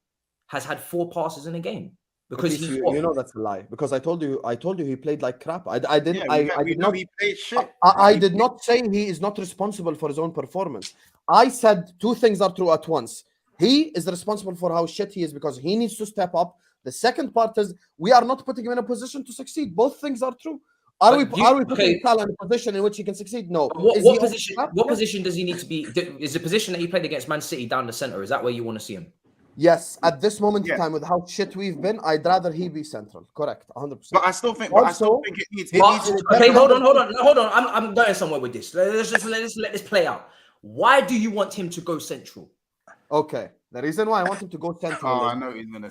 has had 4 passes in a game. Because Matisse, you know that's a lie. Because I told you he played like crap. I did not. He played shit. I did not say he is not responsible for his own performance. I said two things are true at once. He is responsible for how shit he is because he needs to step up. The second part is we are not putting him in a position to succeed. Both things are true. Are we putting Salah in a position in which he can succeed? No. What position? What position does he need to be? Is the position that he played against Man City down the center? Is that where you want to see him? Yes, at this moment in time, with how shit we've been, I'd rather he be central. Correct, 100%. But I still think it needs. Okay, hold on. I'm going somewhere with this. Let's let this play out. Why do you want him to go central? Okay, the reason why I want him to go central. I know what he's gonna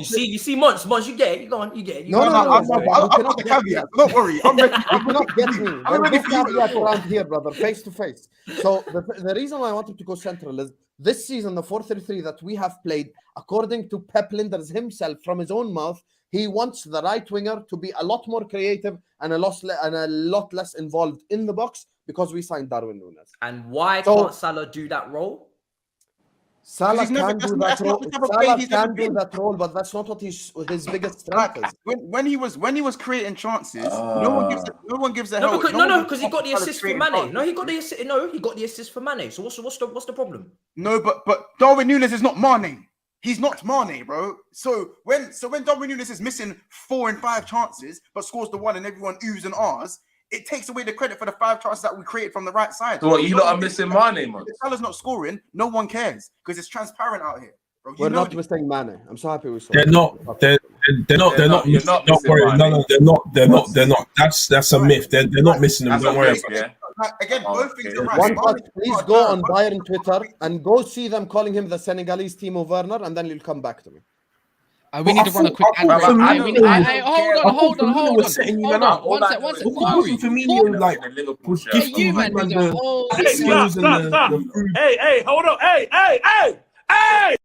say. You see, Mons, you get it. You go on, you get it. No, I've got the caveat. Don't worry, I'm ready. You cannot get me. I'm ready There's no caveat around here, brother, face to face. So the reason why I want him to go central is this season, the 4-3-3 that we have played, according to Pep Linders himself from his own mouth, he wants the right winger to be a lot more creative and a lot less involved in the box because we signed Darwin Núñez. And why can't Salah do that role? Salah can do that role. Salah can do that role, but that's not what his biggest strength is. When he was creating chances, no one gives a hell. Because he got the assist for Mane. He got the assist for Mane. So what's the problem? No, but Darwin Núñez is not Mane. He's not Mane, bro. So when Darwin Núñez is missing 4 and 5 chances, but scores the one and everyone oohs and ahs, it takes away the credit for the 5 chances that we created from the right side. So what, you lot are missing Mane, man? If Salah's not scoring, no one cares because it's transparent out here. Bro, we're not missing Mane. I'm so happy we saw. They're not. They're not. Don't worry. No, they're not. That's a myth. They're not missing them. Don't worry. Again, both things are right. One part, please go on Bayern Twitter and go see them calling him the Senegalese Timo Werner, and then you'll come back to me. We need to run a quick ad. Hold on. One second. You man, Hey, hold on. Hey!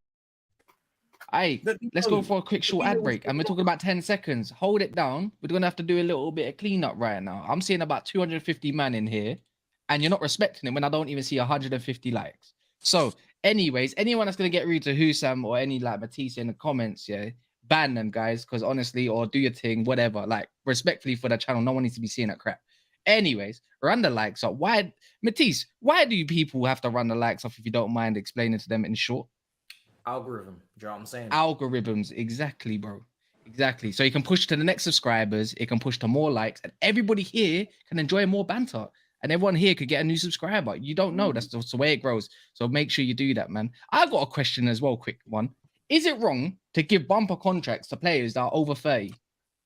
Hey, let's go for a quick short ad break. And we're talking about 10 seconds. Hold it down. We're going to have to do a little bit of cleanup right now. I'm seeing about 250 man in here. And you're not respecting it when I don't even see 150 likes. So, anyways, anyone that's going to get rude to Husam or any like Matisse in the comments, ban them, guys. Because honestly, or do your thing, whatever. Like, respectfully for the channel, no one needs to be seeing that crap. Anyways, run the likes up. Why, Matisse, why do you people have to run the likes off if you don't mind explaining to them in short? Algorithm, do you know what I'm saying? Algorithms, exactly, bro. Exactly. So you can push to the next subscribers, it can push to more likes, and everybody here can enjoy more banter. And everyone here could get a new subscriber. You don't know. That's the way it grows. So make sure you do that, man. I've got a question as well, quick one. Is it wrong to give bumper contracts to players that are over 30?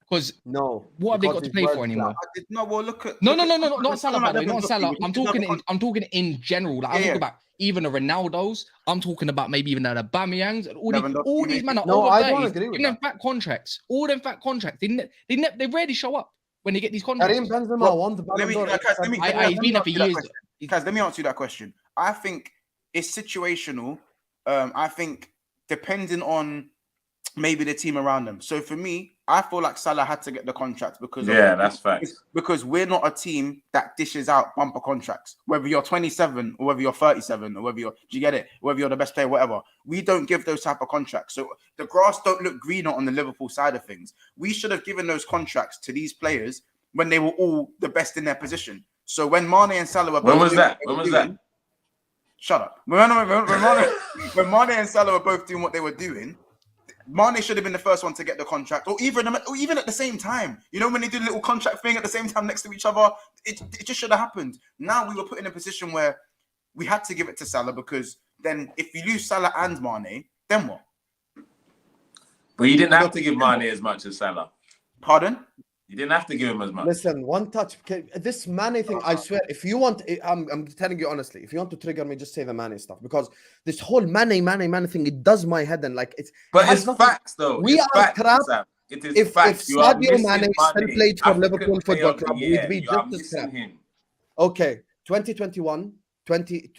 Because what have they got to play for anymore? No, not Salah, by the way, not Salah. I'm talking in general. Like I'm talking about even the Ronaldos. I'm talking about maybe even the Aubameyangs and all these men are over 30. I don't agree with them fat contracts. All them fat contracts. They rarely show up when they get these contracts. Karim Benzema won the Ballon d'Or. He's been there for years. Guys, let me answer you that question. I think it's situational. I think depending on maybe the team around them. So for me, I feel like Salah had to get the contract because that's facts. Because we're not a team that dishes out bumper contracts. Whether you're 27 or whether you're 37 or whether you're, do you get it? Whether you're the best player, whatever. We don't give those type of contracts. So the grass don't look greener on the Liverpool side of things. We should have given those contracts to these players when they were all the best in their position. So when Mane and Salah were When was that? Shut up. When Mane and Salah were both doing what they were doing, Mane should have been the first one to get the contract, or even at the same time. You know, when they did a little contract thing at the same time next to each other, it just should have happened. Now we were put in a position where we had to give it to Salah because then if you lose Salah and Mane, then what? But you didn't have to give Mane as much as Salah. Pardon? You didn't have to give him as much. Listen, one touch. This Mane thing, I swear, if you want, I'm telling you honestly, if you want to trigger me, just say the Mane stuff. Because this whole Mane thing, it does my head in. Like, it's facts, though. We are facts, crap. Sam. It is if facts. Sadio Mane still played for Liverpool Football Club, we'd be just as crap. Okay, 2021,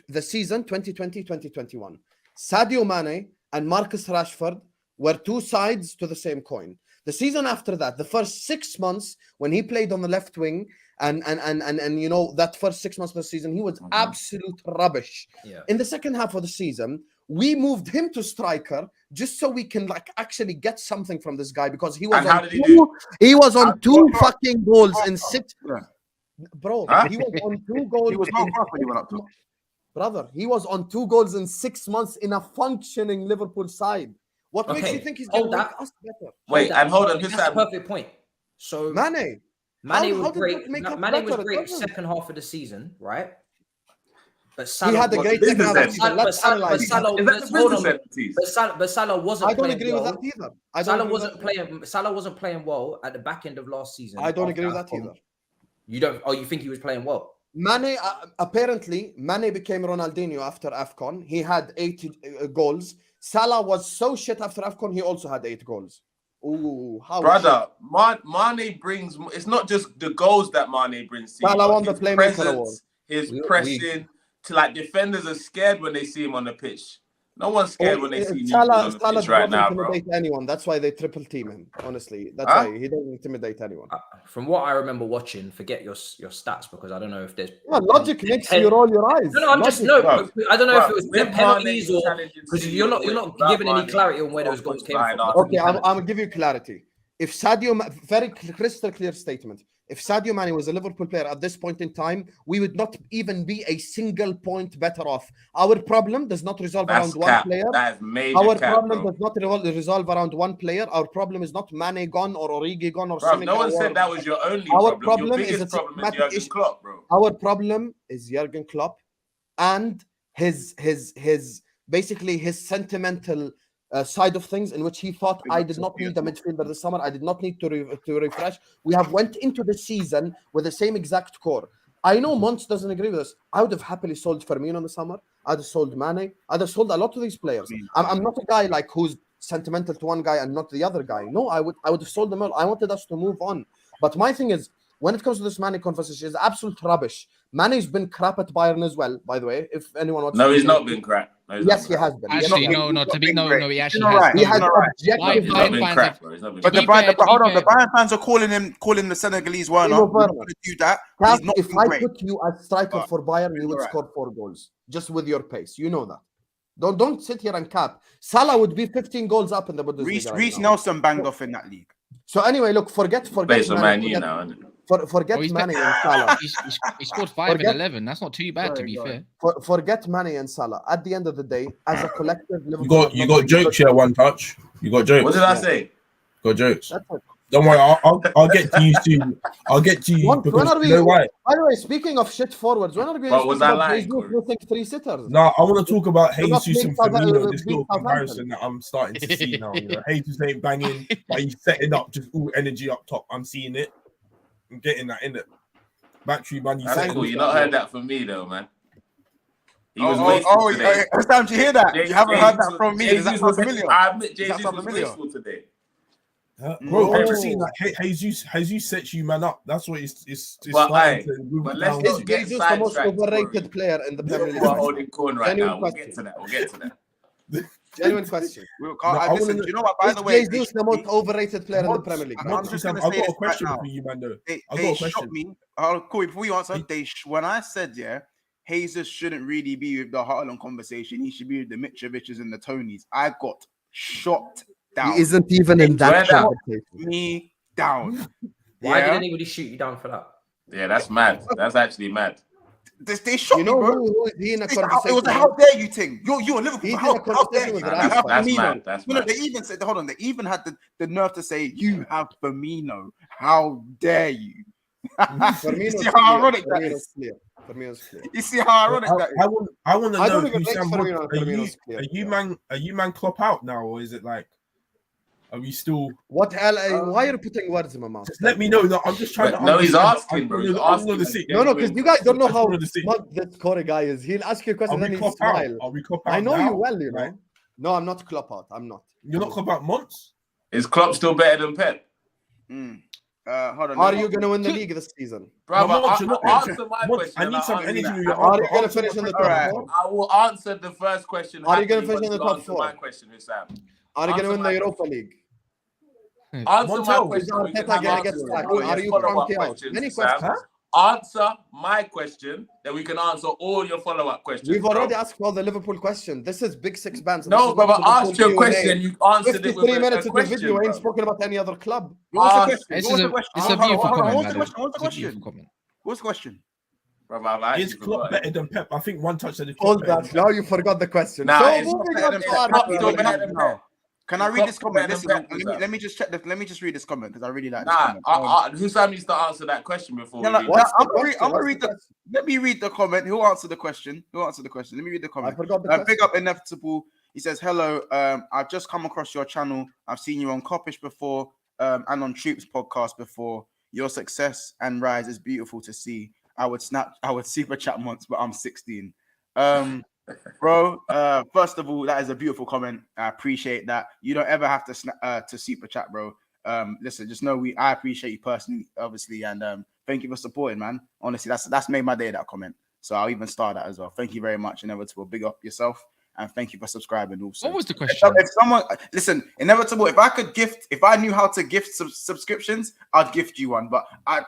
the season 2020-2021. Sadio Mane and Marcus Rashford were two sides to the same coin. The season after that, the first 6 months when he played on the left wing, and you know that first 6 months of the season, he was absolute rubbish. Yeah. In the second half of the season, We moved him to striker just so we can like actually get something from this guy because he was And how on did he do? he was on two Well, fucking goals in 6. Yeah. Bro, Huh? he was on 2 goals. He was not fast when he went up top. Brother, he was on 2 goals in 6 months in a functioning Liverpool side. What makes Okay, you think he's hold going to that. make us better? Wait, and hold on. That's a Who's perfect point. So Mane. Mane How was did great. that make us Mane was better? It great doesn't. second half of the season, right? But He Salah had a What's great the second half of the business season. But Let's Salah, analyze Is that. that the hold business on. entities? But Salah wasn't I don't playing agree with well. that either. I don't Salah agree with wasn't that. playing. Salah wasn't playing well at the back end of last season. I don't after agree with that AFCON. either. You don't? Oh, you think he was playing well? Mane, apparently, Mane became Ronaldinho after AFCON. He had 8 goals. Salah was so shit after AFCON, he also had 8 goals. Ooh, how Brother, Mane brings. It's not just the goals that Mane brings to you. Salah but won the his Playmaker Award. presence, his We- pressing. To like defenders are scared when they see him on the pitch. No one's scared when they see Newcastle Salah on the pitch does right not now, bro. intimidate anyone. That's why they triple team him. Honestly, that's Huh? why he doesn't intimidate anyone. From what I remember watching, forget your stats because I don't know if there's. Yeah, logic makes you roll your eyes. No, I'm just Logic. no. I don't know if it was with penalties Mane or challenging because City you're not without giving any Mane, clarity on where those goals came from. Okay, I'm gonna give you clarity. If very crystal clear statement. If Sadio Mane was a Liverpool player at this point in time, we would not even be a single point better off. Our problem does not resolve That's around one cap. player. That is major Our cap, problem bro. does not resolve around one player. Our problem is not Mane gone or Origi gone or Bro, Simic no one or- said that was your only Our problem. problem Your is biggest a problem is systematic Jurgen issue. Klopp, bro. Our problem is Jurgen Klopp and his basically his sentimental side of things, in which he thought I did not need a midfielder this summer. I did not need to refresh. We have went into the season with the same exact core. I know Mons doesn't agree with us. I would have happily sold Firmino in the summer. I'd have sold Mane. I'd have sold a lot of these players. I'm not a guy like who's sentimental to one guy and not the other guy. No, I would have sold them all. I wanted us to move on. But my thing is, when it comes to this Mane conversation, it's absolute rubbish. Mane's been crap at Bayern as well, by the way. If anyone wants No, to he's not been crap. No, he's Yes, not he been has been. Actually, Yes, no, to be no, he actually You're has. right. he has You're right. objective. He's not been Bayern crap, fans bro. He's not been But crap. the Bayern, to be hold on, fair- the Bayern fans are calling the Senegalese Werner. Timo We're not Werner. going to do that. Cap, He's not if been I great. put you as striker for Bayern, you would Alright. score 4 goals just with your pace. You know that. Don't sit here and cap. Salah would be 15 goals up in the Bundesliga. Reece right now. Nelson banged off in that league. So anyway, look, forget Plays for Man Mane, U now, isn't it? forget Oh, he's Mane and Salah. He scored 5 Forget- and 11. That's not too bad, to Sorry, be go fair. Forget Mane and Salah. At the end of the day, as a collective, You Liverpool got have you not got been jokes good. here. One touch. You got jokes. What did I say? Got jokes. That's it. Don't worry. I'll get to you soon. I'll get to you When because are we? you know why? By the way, speaking of shit forwards, when are we going What to was speak I about lying, Jesus Corey? losing 3 sitters? No, I want to talk about You're not Jesus being and Southampton- Firmino. This being little comparison that I'm starting to see now. You know, Jesus ain't banging, but he's setting up just all energy up top. I'm seeing it. I'm getting that in it. Battery money. That's setting cool. this You up. not heard that from me, though, man. He was Oh, wasteful today. Sam, did you hear that? You haven't heard that from me. Does that Jesus sound was- familiar? I admit Does that Jesus sound was familiar? wasteful today. Bro, I'm Oh. just saying like Jesus sets you man up. That's what it's But, starting aye, to move but it let's down not to. get Jesus the most sidetracked, overrated Corey. player in the Premier League. Liverpool are right now. holding corn right Genuine now. We'll question. get to that. We'll get to that. Genuine question. I Listen, wanna- do you know what? By Is the way, Jesus the most overrated player in the Premier League? I'm Monty, just Sam, gonna I've say got a this right question now. for you, man. Though They I've got a shot question. me. Corey, before you answer, when I said, yeah, Jesus shouldn't really be with the Haaland conversation. He should be with the Mitroviches and the Tonys. I got shot down. He isn't even in Where that the- conversation. Me down. Why did Yeah, anybody shoot you down for that? Yeah, that's mad. That's actually mad. they shot You me, know bro. who is he in a It conversation? was a how dare you thing. You're a Liverpool. He's in How a conversation dare with you? Nah, Rashford. You have that's Firmino. mad. That's You know, mad. they even said, hold on, they even had the nerve to say, you have Firmino. How dare you? You see how ironic that is? Firmino's clear. You see how ironic that is? I want to I know don't even who rate Sam Firmino Wood- and Firmino's clear. are you man Klopp out now, or is it like are we still? What hell? Why are you putting words in my mouth? Just let me know. No, I'm just trying But to. no, he's understand. asking, I bro. wanna He's know- I asking. wanna see- No, because you guys don't know I how wanted to see. smart this Corey guy is. He'll ask you a Are question, we then he'll Klopp out? smile. Are we Klopp out? I know now? you well, you know. Like, No, I'm not Klopp out. I'm not. you're not Klopp out months. Is Klopp still better than Pep? Hold on. Are you going to win the league this season? Brother, No, Monty, look, answer my Monty, question. I need some energy. Answer with that. your Are you answer. going to Answer finish in my the question. top Alright. four? I will answer the first question. Are you gonna happily finish in the once you top answer four? My question, Sam. Are you going to Answer win my the Europa League? Answer my Montel, question. is We can Arteta have gonna answers get to sacked? all Are your you follow-up Conte out? questions, Any Sam. questions? answer my question, then we can answer all your follow-up questions. We've already bro. asked for the Liverpool question. This is Big Six Bands. No, but I asked you a question. You answered it with 53 minutes a in the question. video. Bro. Ain't spoken about any other club. What's the Ask- question? This What's is the a question? it's a Hold on, beautiful hold on, comment, What's by the the way. question? What's the It's a beautiful question? comment. What's the question? Brother, I've actually Is Klopp forgotten. better than Pep? I think one touch said it's Hold Klopp better that. than Now you forgot the question. Nah, So it's not moving better on than to Pep. our Klopp's We're still going better up than now. Pep. Can I read Klopp's this comment? better than Listen, Pep, let me just check this. Let me just read this comment because I really like this Nah, comment. Husam needs to answer that question before we Yeah, read What's it. the I'm question? gonna What's read the the. question? Let me read the comment. Who answered the question? Who answered the question? Let me read the I comment. forgot the Big question. up Inevitable. He says, "Hello. I've just come across your channel. I've seen you on Coppish before, and on Troops podcast before. Your success and rise is beautiful to see. I would super chat once, but I'm 16. Bro, first of all, that is a beautiful comment. I appreciate that. You don't ever have to super chat, bro. Listen, just know I appreciate you personally, obviously, and thank you for supporting, man. Honestly, that's made my day, that comment. So I'll even start that as well. Thank you very much, Inevitable. Big up yourself, and thank you for subscribing also. What was the question? If someone listen, Inevitable, if I knew how to gift subscriptions, I'd gift you one. But I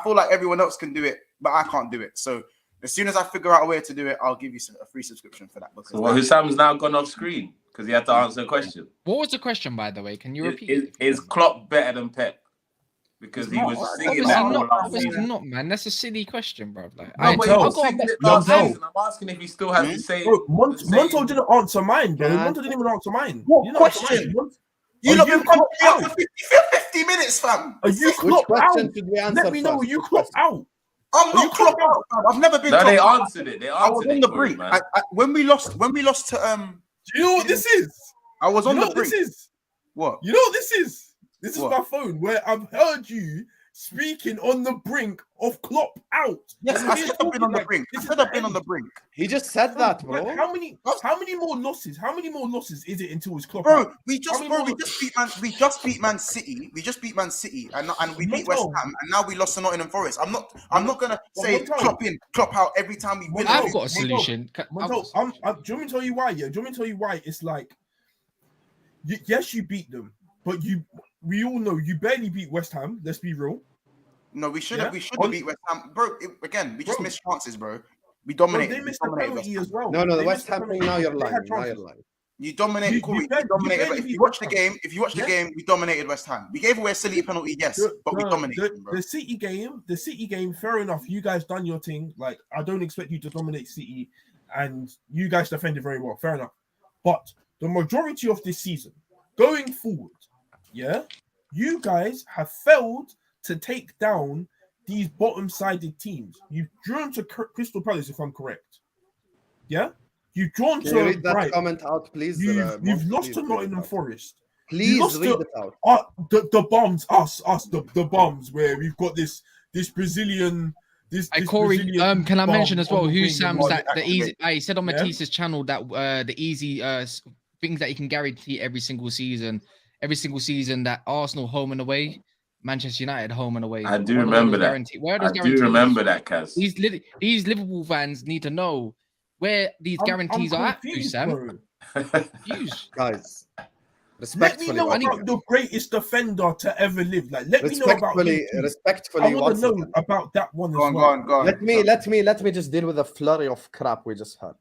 feel like everyone else can do it, but I can't do it. So as soon as I figure out a way to do it, I'll give you a free subscription for that. So Husam's now gone off screen because he had to answer a question. What was the question, by the way? Can you repeat it? Is Klopp better than Pep? Because he was singing that all last Obviously season. not, man. That's a silly question, bro. Like, No, but he was singing it last Montel. season. I'm asking if he still has the same. Bro, Montel didn't answer mine, bro. Yeah. Montel didn't even answer mine. What You didn't answer question? mine. You Are lot you been pumping me up clocked for 50 minutes, fam. Are you Which clocked out? question should we answer Let me know. first? Are you Which clocked question? out? I'm Are not you clocked clocked out, fam. I've never been No, clocked they out. answered it. They I was answered on it the for you, brink. man. When we lost to Do you know what this is? I was You on know the what brink. this is? What? You know what this is? This is What? my phone where I've heard you speaking on the brink of Klopp out. Yes, And I we're said I've been on the talking brink. I this is said the I've been on end. the brink. He just said that, Like, bro. how many more losses? How many more losses is it until it's Klopp Bro, out? we just beat Man City. We just beat Man City, and we beat West Ham, and now we lost to Nottingham Forest. I'm not gonna say Klopp in, Klopp out every time we win. I've got a solution. Montel, do you want me to tell you why? Yeah, do you want me to tell you why? It's like, yes, you beat them, but we all know you barely beat West Ham. Let's be real. No, we should have. Yeah? We should have beat West Ham, bro. We just Bro. missed chances, bro. We Bro, dominated. they missed we the dominated penalty West as Ham. well. No, the They West missed the Ham thing. penalty. Now you're They had lying. Now chances. you're lying. You dominated. You Corey, barely- we dominated. you barely If you beat watch the West Ham. game, we Yeah? dominated West Ham. We gave away a silly penalty, yes, but we dominated them, bro. The City game, fair enough. You guys done your thing. Like, I don't expect you to dominate City, and you guys defended very well. Fair enough. But the majority of this season, going forward, yeah, you guys have failed to take down these bottom-sided teams. You've drawn to Crystal Palace, if I'm correct. Yeah, you've drawn Can you to read that Brighton. comment out, please? You've lost Please to read it Nottingham out. Forest. Please lost read to- it out. The bums, the bums, where we've got this Brazilian. This Corey, Brazilian can I bum mention as well on the who wing Sam's and that the actually, easy? I said on Yeah? Matisse's channel that the easy things that he can guarantee every single season that Arsenal home and away, Manchester United home and away. I do What are remember those that. Where are those I do guarantees? remember that, Kaz. These Liverpool fans need to know where these guarantees are at, confused, Sam. bro. Use. Guys, Let me respectfully, know about the greatest defender to ever live. Like, let me know about him. respectfully. I want once to know again. about that one as Go on, well. go on. Let me just deal with the flurry of crap we just heard.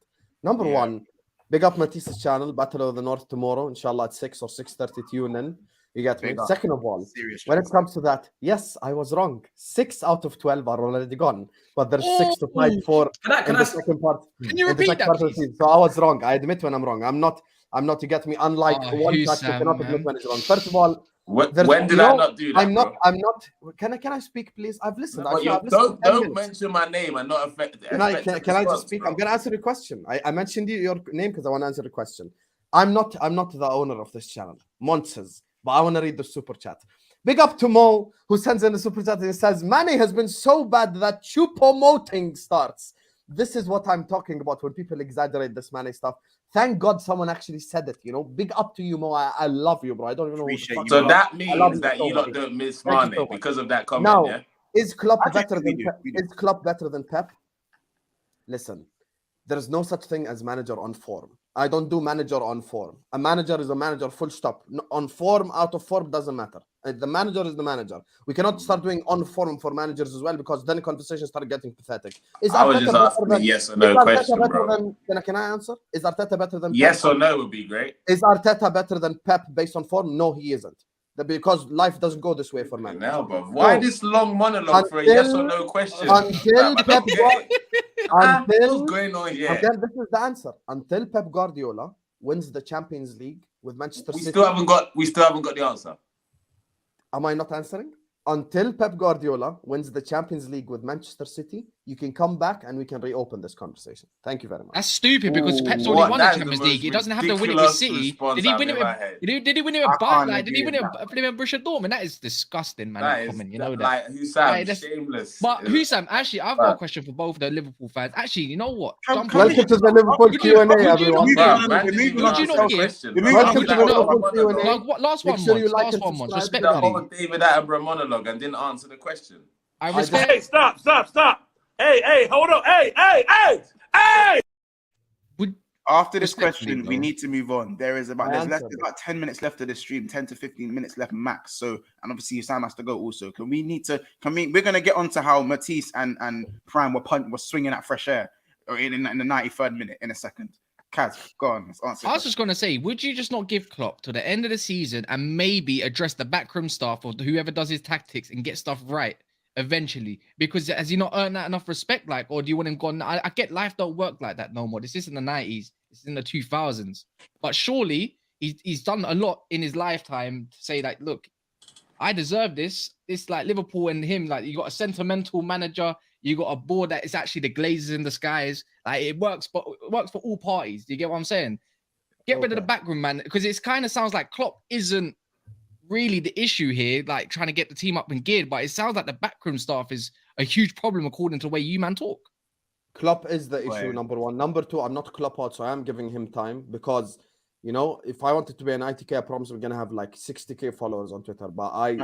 Number one, big up Matisse's channel, Battle of the North tomorrow, inshallah at 6 or 6:30. Tune in. You get me. Big up. Second of all, Serious when it shit. comes to that, yes, I was wrong. 6 out of 12 are already gone, but there's 6 to fight for in the second part. Can you in the repeat second that, part of the please? season. So I was wrong. I admit when I'm wrong. I'm not. You get me. Unlike one touch, you Sam, cannot admit when it's wrong. First of all, When there's- did you I know, not do that? I'm not. bro? I'm not. Can I speak, please? I've listened. But I've listened for 10 don't minutes. mention my name and not affect. Can I just speak? I'm gonna answer the question. I mentioned your name because I want to answer the question. I'm not the owner of this channel, Montes, but I want to read the super chat. Big up to Mo, who sends in the super chat and he says, Mane has been so bad that Choupo-Moting starts. This is what I'm talking about when people exaggerate this Mane stuff. Thank God someone actually said it, you know. Big up to you, Mo. I love you, bro. I don't even know Appreciate what the you, fuck. So that I love means you that so you lot much. don't miss Thank you Mane so much. because of that comment. Now, Yeah. is Klopp I think better we than do, Pep? we do. Is Klopp better than Pep? Listen, there is no such thing as manager on form. I don't do manager on form. A manager is a manager, full stop. On form, out of form, doesn't matter. The manager is the manager. We cannot start doing on form for managers as well, because then conversations start getting pathetic. I was just asking a yes or no question, bro. Can I answer? Is Arteta better than yes Pep? Or no would be great. Is Arteta better than Pep based on form? No, he isn't. Because life doesn't go this way for managers. Now, bro, why this long monologue for a yes or no question? Until Pep what's going on here? Again, this is the answer. Until Pep Guardiola wins the Champions League with Manchester City. We still haven't got the answer. Am I not answering? Until Pep Guardiola wins the Champions League with Manchester City, you can come back and we can reopen this conversation. Thank you very much. That's stupid, because Pep's already won the Champions League. He doesn't have to win it with City. Did he win it with? Did he win it with Bayern? Like, did he win it with Borussia Dortmund? That is disgusting, man. That comment, is, you know that. Like, Husam, shameless. But Husam, actually, I've got a question for both the Liverpool fans. Actually, you know what? Welcome to the Liverpool Q&A, everyone. Would you not give? Welcome to the Liverpool Q&A. Last one, respect David Attenborough monologue and didn't answer the question. I respect. Hey, stop. Hey, hold on. Hey. After this question, we need to move on. There's about 10 minutes left of the stream, 10 to 15 minutes left max. So, and obviously Sam has to go also. We're gonna get onto how Matisse and Prime were swinging at fresh air in the 93rd minute in a second. Kaz, go on. Let's answer. I was just gonna say, would you just not give Klopp to the end of the season and maybe address the backroom staff or whoever does his tactics and get stuff right eventually? Because has he not earned that enough respect? Like, or do you want him gone? I get life don't work like that no more. This isn't the 90s. This is in the 2000s. But surely he's done a lot in his lifetime to say, like, look, I deserve this. It's like Liverpool and him. Like, you got a sentimental manager. You got a board that is actually the Glazers in the skies. Like, it works, but it works for all parties. Do you get what I'm saying? Get rid of the backroom, man, because it kind of sounds like Klopp isn't really the issue here, like trying to get the team up in gear. But it sounds like the backroom staff is a huge problem according to the way you man talk. Klopp is the issue, number one. Number two, I'm not Klopp out, so I am giving him time because, you know, if I wanted to be an ITK, I promise we're going to have like 60K followers on Twitter. But I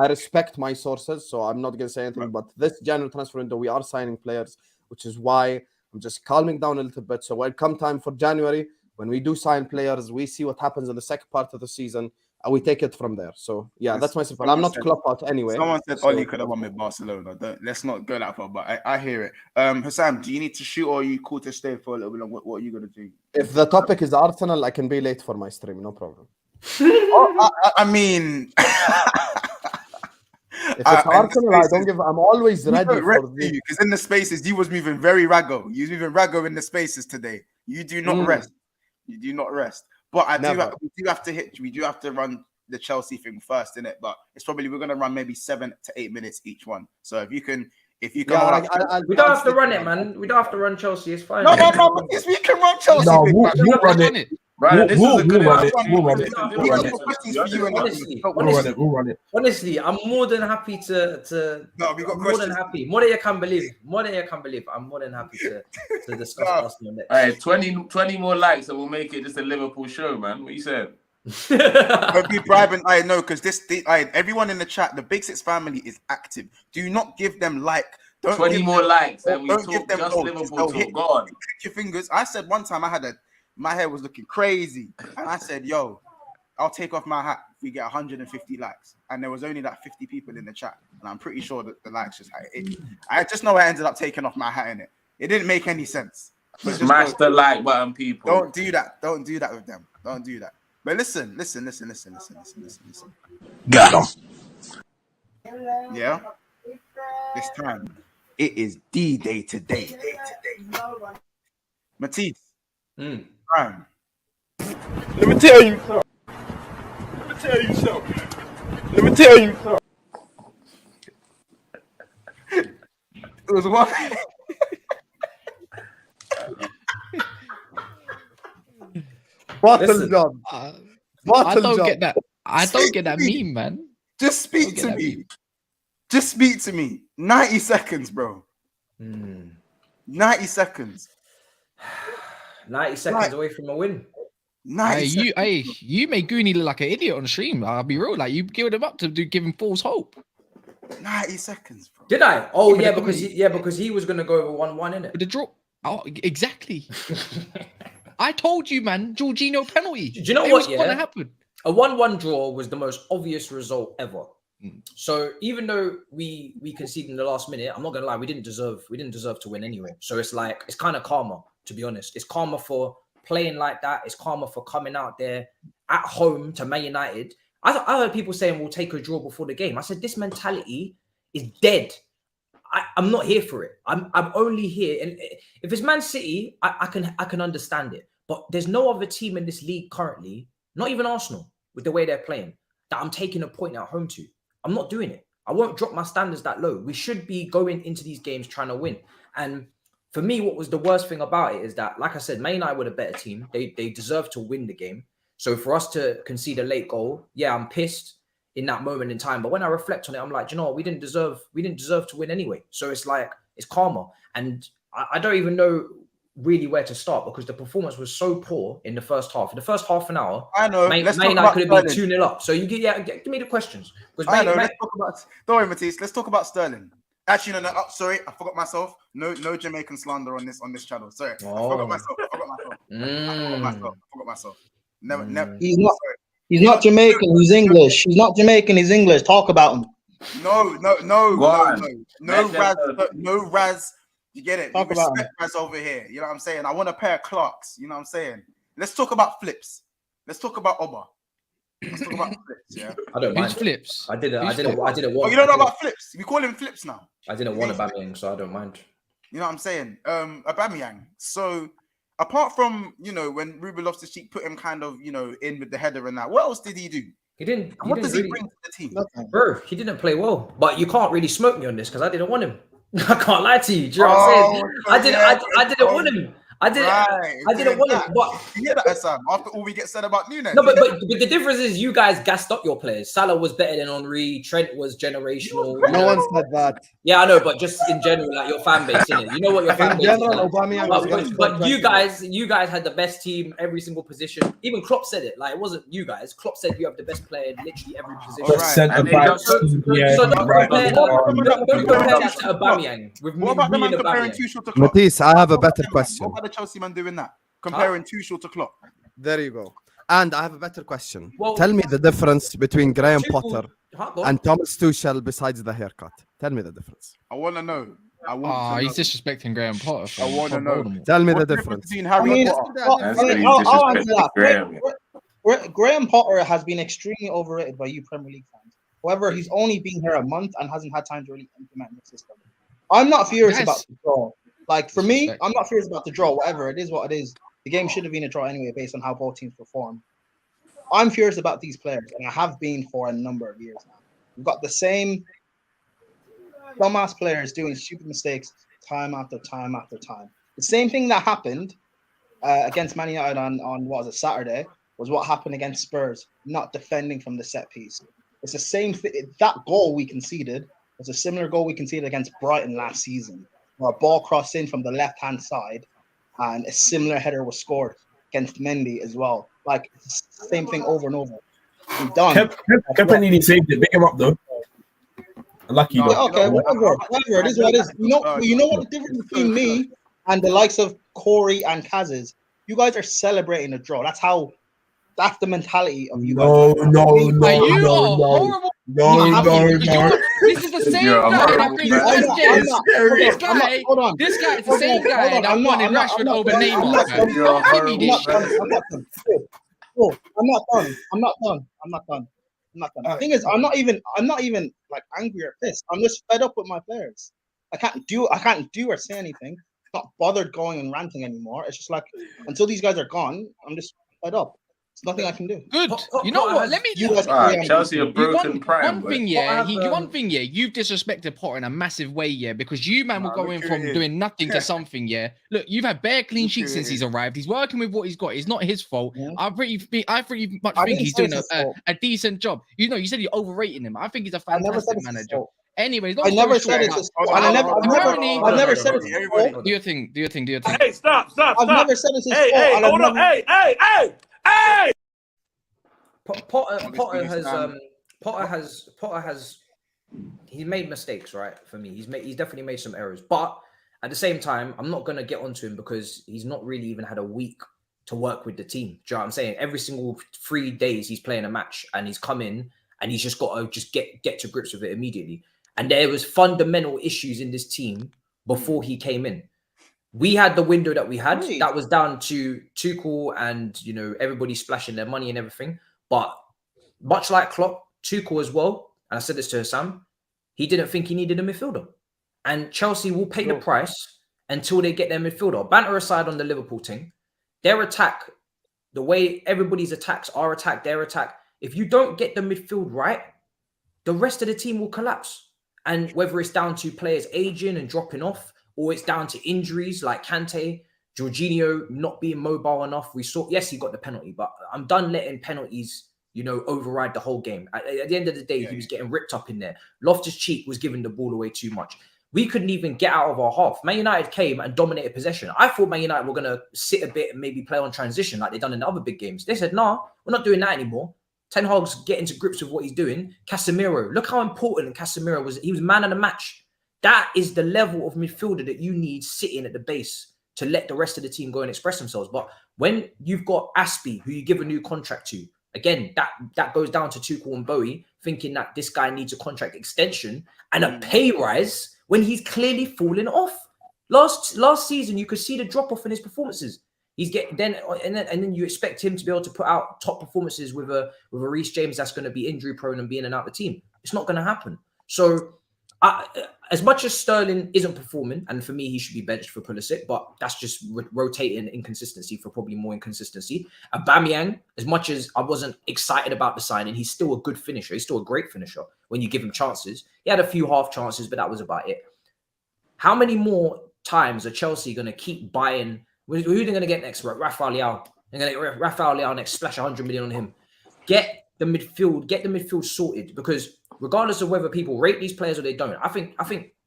respect my sources, so I'm not going to say anything. But this January transfer window, we are signing players, which is why I'm just calming down a little bit. So when come time for January, when we do sign players, we see what happens in the second part of the season, and we take it from there. So yeah, that's my support. I'm not Klopp out anyway. Someone said Oli could have won with Barcelona. Let's not go that far, but I hear it. Hussam, do you need to shoot or are you cool to stay for a little bit long? What are you gonna do? If the topic is Arsenal, I can be late for my stream, no problem. I mean, if it's Arsenal, I don't give. I'm always ready for you because in the spaces you was moving very raggo. You was moving raggo in the spaces today. You do not rest. You do not rest. But we do have to run the Chelsea thing first, innit? But it's probably we're gonna run maybe 7 to 8 minutes each one. So if you can. We don't have to run it, man. We don't have to run Chelsea. It's fine. No. Yes, we can run Chelsea. No, we'll run it. Right, we'll run it. We'll run it. Honestly, I'm more than happy to. No, we got more than happy. More than you can believe. I'm more than happy to discuss Arsenal next. All right, 20 more likes and we'll make it just a Liverpool show, man. What you saying? Don't be bribing. I know because everyone in the chat, the Big Six family is active. Do not give them 20 more likes and we don't talk give them just Liverpool talk. Go on. Click your fingers. I said one time my hair was looking crazy, and I said, "Yo, I'll take off my hat if we get 150 likes." And there was only like 50 people in the chat, and I'm pretty sure that the likes just. I just know I ended up taking off my hat in it. It didn't make any sense. Smash the like button, people. Don't do that. Don't do that with them. Don't do that. But listen. Got him. Yeah. This time, it is D-Day today. Matisse. Prime. Let me tell you something. It was one. Bottle job. I don't get that. I don't get that meme, man. Just speak to me. Just speak to me. 90 seconds, bro. 90 seconds. 90 seconds away from a win. You made Goonie look like an idiot on the stream. I'll be real. Like, you gave him up to give him false hope. 90 seconds, bro. Did I? Oh, yeah, because he was going to go over 1-1, innit? The draw. Oh, exactly. I told you, man. Jorginho penalty. Do you know It what? was gonna happen. A 1-1 draw was the most obvious result ever. So even though we conceded in the last minute, I'm not gonna lie, we didn't deserve to win anyway. So it's like it's kind of karma, to be honest. It's karma for playing like that. It's karma for coming out there at home to Man United. I heard people saying we'll take a draw before the game. I said this mentality is dead. I'm not here for it. I'm only here, and if it's Man City, I can understand it. But there's no other team in this league currently, not even Arsenal, with the way they're playing, that I'm taking a point at home to. I'm not doing it. I won't drop my standards that low. We should be going into these games trying to win. And for me, what was the worst thing about it is that, like I said, Man United were the better team. They deserve to win the game. So for us to concede a late goal, yeah, I'm pissed in that moment in time. But when I reflect on it, I'm like, you know what? We didn't deserve to win anyway. So it's like, it's karma. And I don't even know really where to start because the performance was so poor in the first half. In the first half an hour, I know. Man United could have been 2-0 up. So you give me the questions. I know. Let's talk about. Don't worry, Matisse. Let's talk about Sterling. Actually, no. Sorry, I forgot myself. No Jamaican slander on this channel. Sorry, I forgot myself. I forgot myself. Never. He's not Jamaican. He's English. He's not Jamaican. He's English. Talk about him. No, Raz. You get it? Talk You about respect Raz over here. You know what I'm saying? I want a pair of Clarks. You know what I'm saying? Let's talk about flips. Let's talk about Oba. Let's talk about flips. Yeah. I don't mind flips. I didn't want. Oh, you don't know about flips? We call him flips now. I didn't want Aubameyang, so I don't mind. You know what I'm saying? Aubameyang. So apart from when Ruben Loftus-Cheek put him kind of in with the header and that, what else did he do? He didn't. What does he bring to the team? Bro, he didn't play well. But you can't really smoke me on this because I didn't want him. I can't lie to you. Do you know what I'm saying? I didn't want him. I didn't want him. But you hear that, Sam? After all we get said about Nunes. No, but the difference is you guys gassed up your players. Salah was better than Henry. Trent was generational. No one said that. Yeah, I know, but just in general, like your fan base, innit? You know what your fan base is like. But you guys had the best team, every single position. Even Klopp said it. Like it wasn't you guys. Klopp said you have the best player in literally every position. So don't compare that to Aubameyang. What about the man comparing Tuchel to Klopp? Matisse, I have a better question. What about the Chelsea man doing that? Comparing Tuchel to Klopp. There you go. And I have a better question. Well, tell me the difference between Graham Tuchel- Potter and Thomas Tuchel besides the haircut. Tell me the difference. I want to know. He's disrespecting Graham Potter. I want to know. Tell me the difference. Between Harry Potter. I'll answer that. Graham Potter has been extremely overrated by you Premier League fans. However, he's only been here a month and hasn't had time to really implement the system. I'm not furious about the draw. Like for me, I'm not furious about the draw. Whatever it is, what it is. The game should have been a draw anyway, based on how both teams perform. I'm furious about these players, and I have been for a number of years now. We've got the same dumbass players doing stupid mistakes time after time after time. The same thing that happened against Man United on what was it, Saturday, was what happened against Spurs, not defending from the set piece. It's the same thing. That goal we conceded was a similar goal we conceded against Brighton last season, where a ball crossed in from the left-hand side, and a similar header was scored against Mendy as well. Like, it's the same thing over and over. I'm done. Kepanini saved it. Pick him up, though. Lucky. Okay, whatever. It is what it is. You know what the difference between me and the likes of Corey and Kaz is? You guys are celebrating a draw. That's the mentality of you guys. No. This is the same guy that brings this guy is the same guy that wanted Rashford over Neymar. I'm not done. The thing is, I'm not even like angry or pissed. I'm just fed up with my players. I can't do or say anything. I'm not bothered going and ranting anymore. It's just like until these guys are gone, I'm just fed up. There's nothing I can do. Good. You know what? Let me. Chelsea are broken prime. One thing, you've disrespected Potter in a massive way, yeah, because you, man, were going from doing nothing to something, yeah. Look, you've had bare clean sheets since he's arrived. He's working with what he's got. It's not his fault. Yeah. I pretty much think he's doing a decent job. You know, you said you're overrating him. I think he's a fantastic manager. Anyways, I never said it's I've never said it's his fault. Do your thing. Hey, stop. I've never said it's his fault. Hey, hold on. Hey! Potter has he made mistakes, right? For me, he's definitely made some errors, but At the same time, I'm not going to get onto him because he's not really even had a week to work with the team. Do you know what I'm saying? Every single 3 days he's playing a match and he's come in and he's just got to just get to grips with it immediately. And there was fundamental issues in this team before he came in. We had the window that we had. That was down to Tuchel and, you know, everybody splashing their money and everything. But much like Klopp, Tuchel as well, and I said this to Sam, he didn't think he needed a midfielder. And Chelsea will pay the price until they get their midfielder. Banter aside on the Liverpool thing, their attack, the way everybody's attacks, our attack, their attack, if you don't get the midfield right, the rest of the team will collapse. And whether it's down to players aging and dropping off, or it's down to injuries like Kante, Jorginho not being mobile enough. We saw, yes, he got the penalty, but I'm done letting penalties, you know, override the whole game. At the end of the day, he was getting ripped up in there. Loftus-Cheek was giving the ball away too much. We couldn't even get out of our half. Man United came and dominated possession. I thought Man United were going to sit a bit and maybe play on transition like they've done in the other big games. They said, nah, we're not doing that anymore. Ten Hag's getting to grips with what he's doing. Casemiro, look how important Casemiro was. He was man of the match. That is the level of midfielder that you need sitting at the base to let the rest of the team go and express themselves. But when you've got Aspie, who you give a new contract to, again, that goes down to Tuchel and Bowie, thinking that this guy needs a contract extension and a pay rise when he's clearly fallen off. Last season, you could see the drop off in his performances. He's getting then you expect him to be able to put out top performances with a Reece James that's going to be injury prone and be in and out the team. It's not going to happen. So as much as Sterling isn't performing, and for me he should be benched for Pulisic, but that's just rotating inconsistency for probably more inconsistency. Aubameyang, as much as I wasn't excited about the signing, he's still a good finisher. He's still a great finisher when you give him chances. He had a few half chances, but that was about it. How many more times are Chelsea going to keep buying? Who are they going to get next? Rafael Leao. They're going to get Rafael Leao next. Splash 100 million on him. Get the midfield sorted, because regardless of whether people rate these players or they don't, I think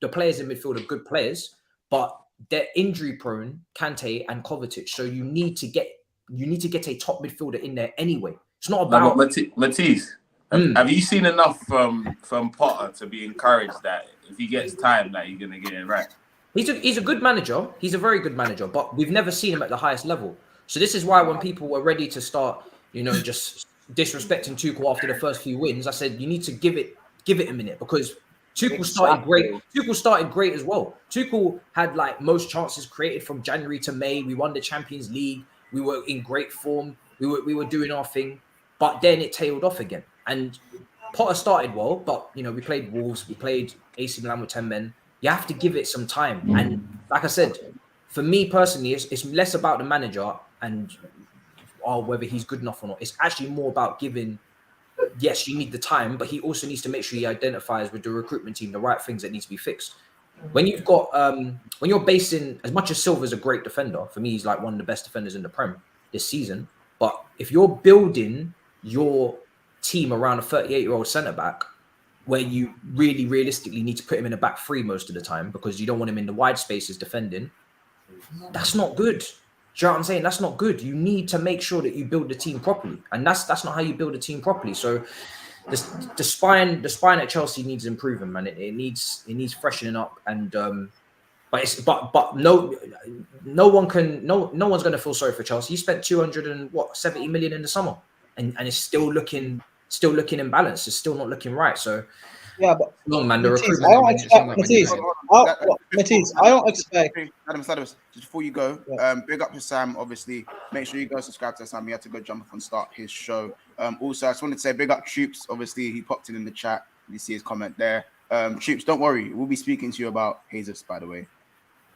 the players in midfield are good players, but they're injury prone, Kante and Kovacic. So you need to get a top midfielder in there anyway. It's not about Matisse. Have you seen enough from Potter to be encouraged that if he gets time, that he's gonna get it right? He's a good manager. He's a very good manager, but we've never seen him at the highest level. So this is why when people were ready to start, you know, just disrespecting Tuchel after the first few wins, I said you need to give it a minute, because Tuchel started great. Tuchel started great as well. Tuchel had like most chances created from January to May. We won the Champions League. We were in great form. We were doing our thing, but then it tailed off again. And Potter started well, but you know, we played Wolves, we played AC Milan with 10 men. You have to give it some time. And like I said, for me personally, it's less about the manager and whether he's good enough or not. It's actually more about giving. Yes, you need the time, but he also needs to make sure he identifies with the recruitment team the right things that need to be fixed. When you've got when you're basing, as much as Silva's a great defender, for me he's like one of the best defenders in the Prem this season. But if you're building your team around a 38-year-old centre back, where you really realistically need to put him in a back three most of the time because you don't want him in the wide spaces defending, that's not good. Do you know what I'm saying? That's not good. You need to make sure that you build the team properly, and that's not how you build a team properly. So the spine at Chelsea needs improving, man. It needs freshening up, and but no one's going to feel sorry for Chelsea. You spent 270 million in the summer, and it's still looking imbalanced. It's still not looking right. So yeah, but long man, the recruitment. I don't expect. Adam, just before you go, big up to Sam. Obviously, make sure you go subscribe to Sam. He had to go jump off and start his show. Also, I just wanted to say big up Troops. Obviously, he popped in the chat. You see his comment there. Troops, don't worry. We'll be speaking to you about Jesus, by the way,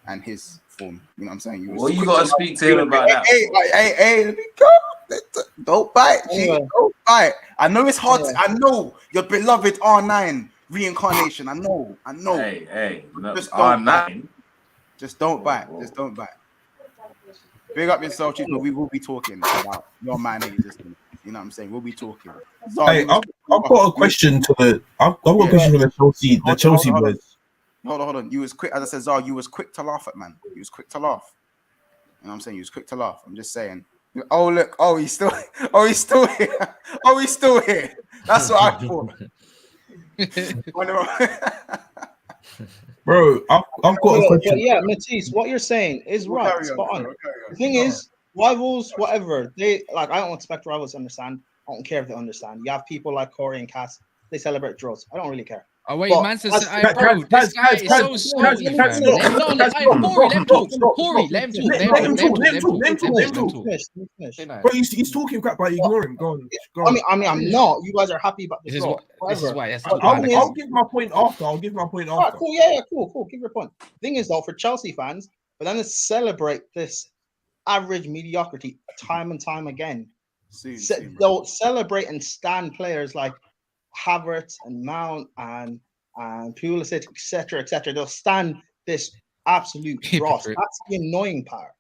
and his form. You know what I'm saying? You got to speak to him about that. Hey, let me go. Don't bite. Don't bite. I know it's hard. I know your beloved R9 reincarnation. I know. Hey, just R9. Just don't bite. Just don't bite. Big up yourself, Chief, but we will be talking about your man existence. You know what I'm saying? We'll be talking. Hey, I've got a question for the Chelsea boys. Hold on. You was quick, as I said, Zar, you was quick to laugh at, man. You was quick to laugh. You know what I'm saying? You was quick to laugh. I'm just saying. Oh, look. Oh, he's still here. Oh, he's still here. That's what I thought. Bro, I've got a But question. yeah, Matisse, what you're saying is We'll right. carry on, Spot on. sorry, we'll carry on. The thing is, rivals, whatever, they like. I don't expect rivals to understand. I don't care if they understand. You have people like Corey and Cass, they celebrate draws. I don't really care. Oh wait, But man says, as- bro, this guy is so salty, fam. Corey, let him talk. Corey, let him talk. Let him talk. Finish. Bro, he's talking crap, but ignore him. Go on. I mean, I'm not. You guys are happy about the This is draw. what. This is why. I'll give my point after. All right, cool. Yeah, cool. Give your point. Thing is, though, for Chelsea fans, but then to celebrate this average mediocrity time and time again. They'll celebrate and stand players like Havertz and Mount and Pulisic, etc. They'll stand this absolute dross. That's the annoying part.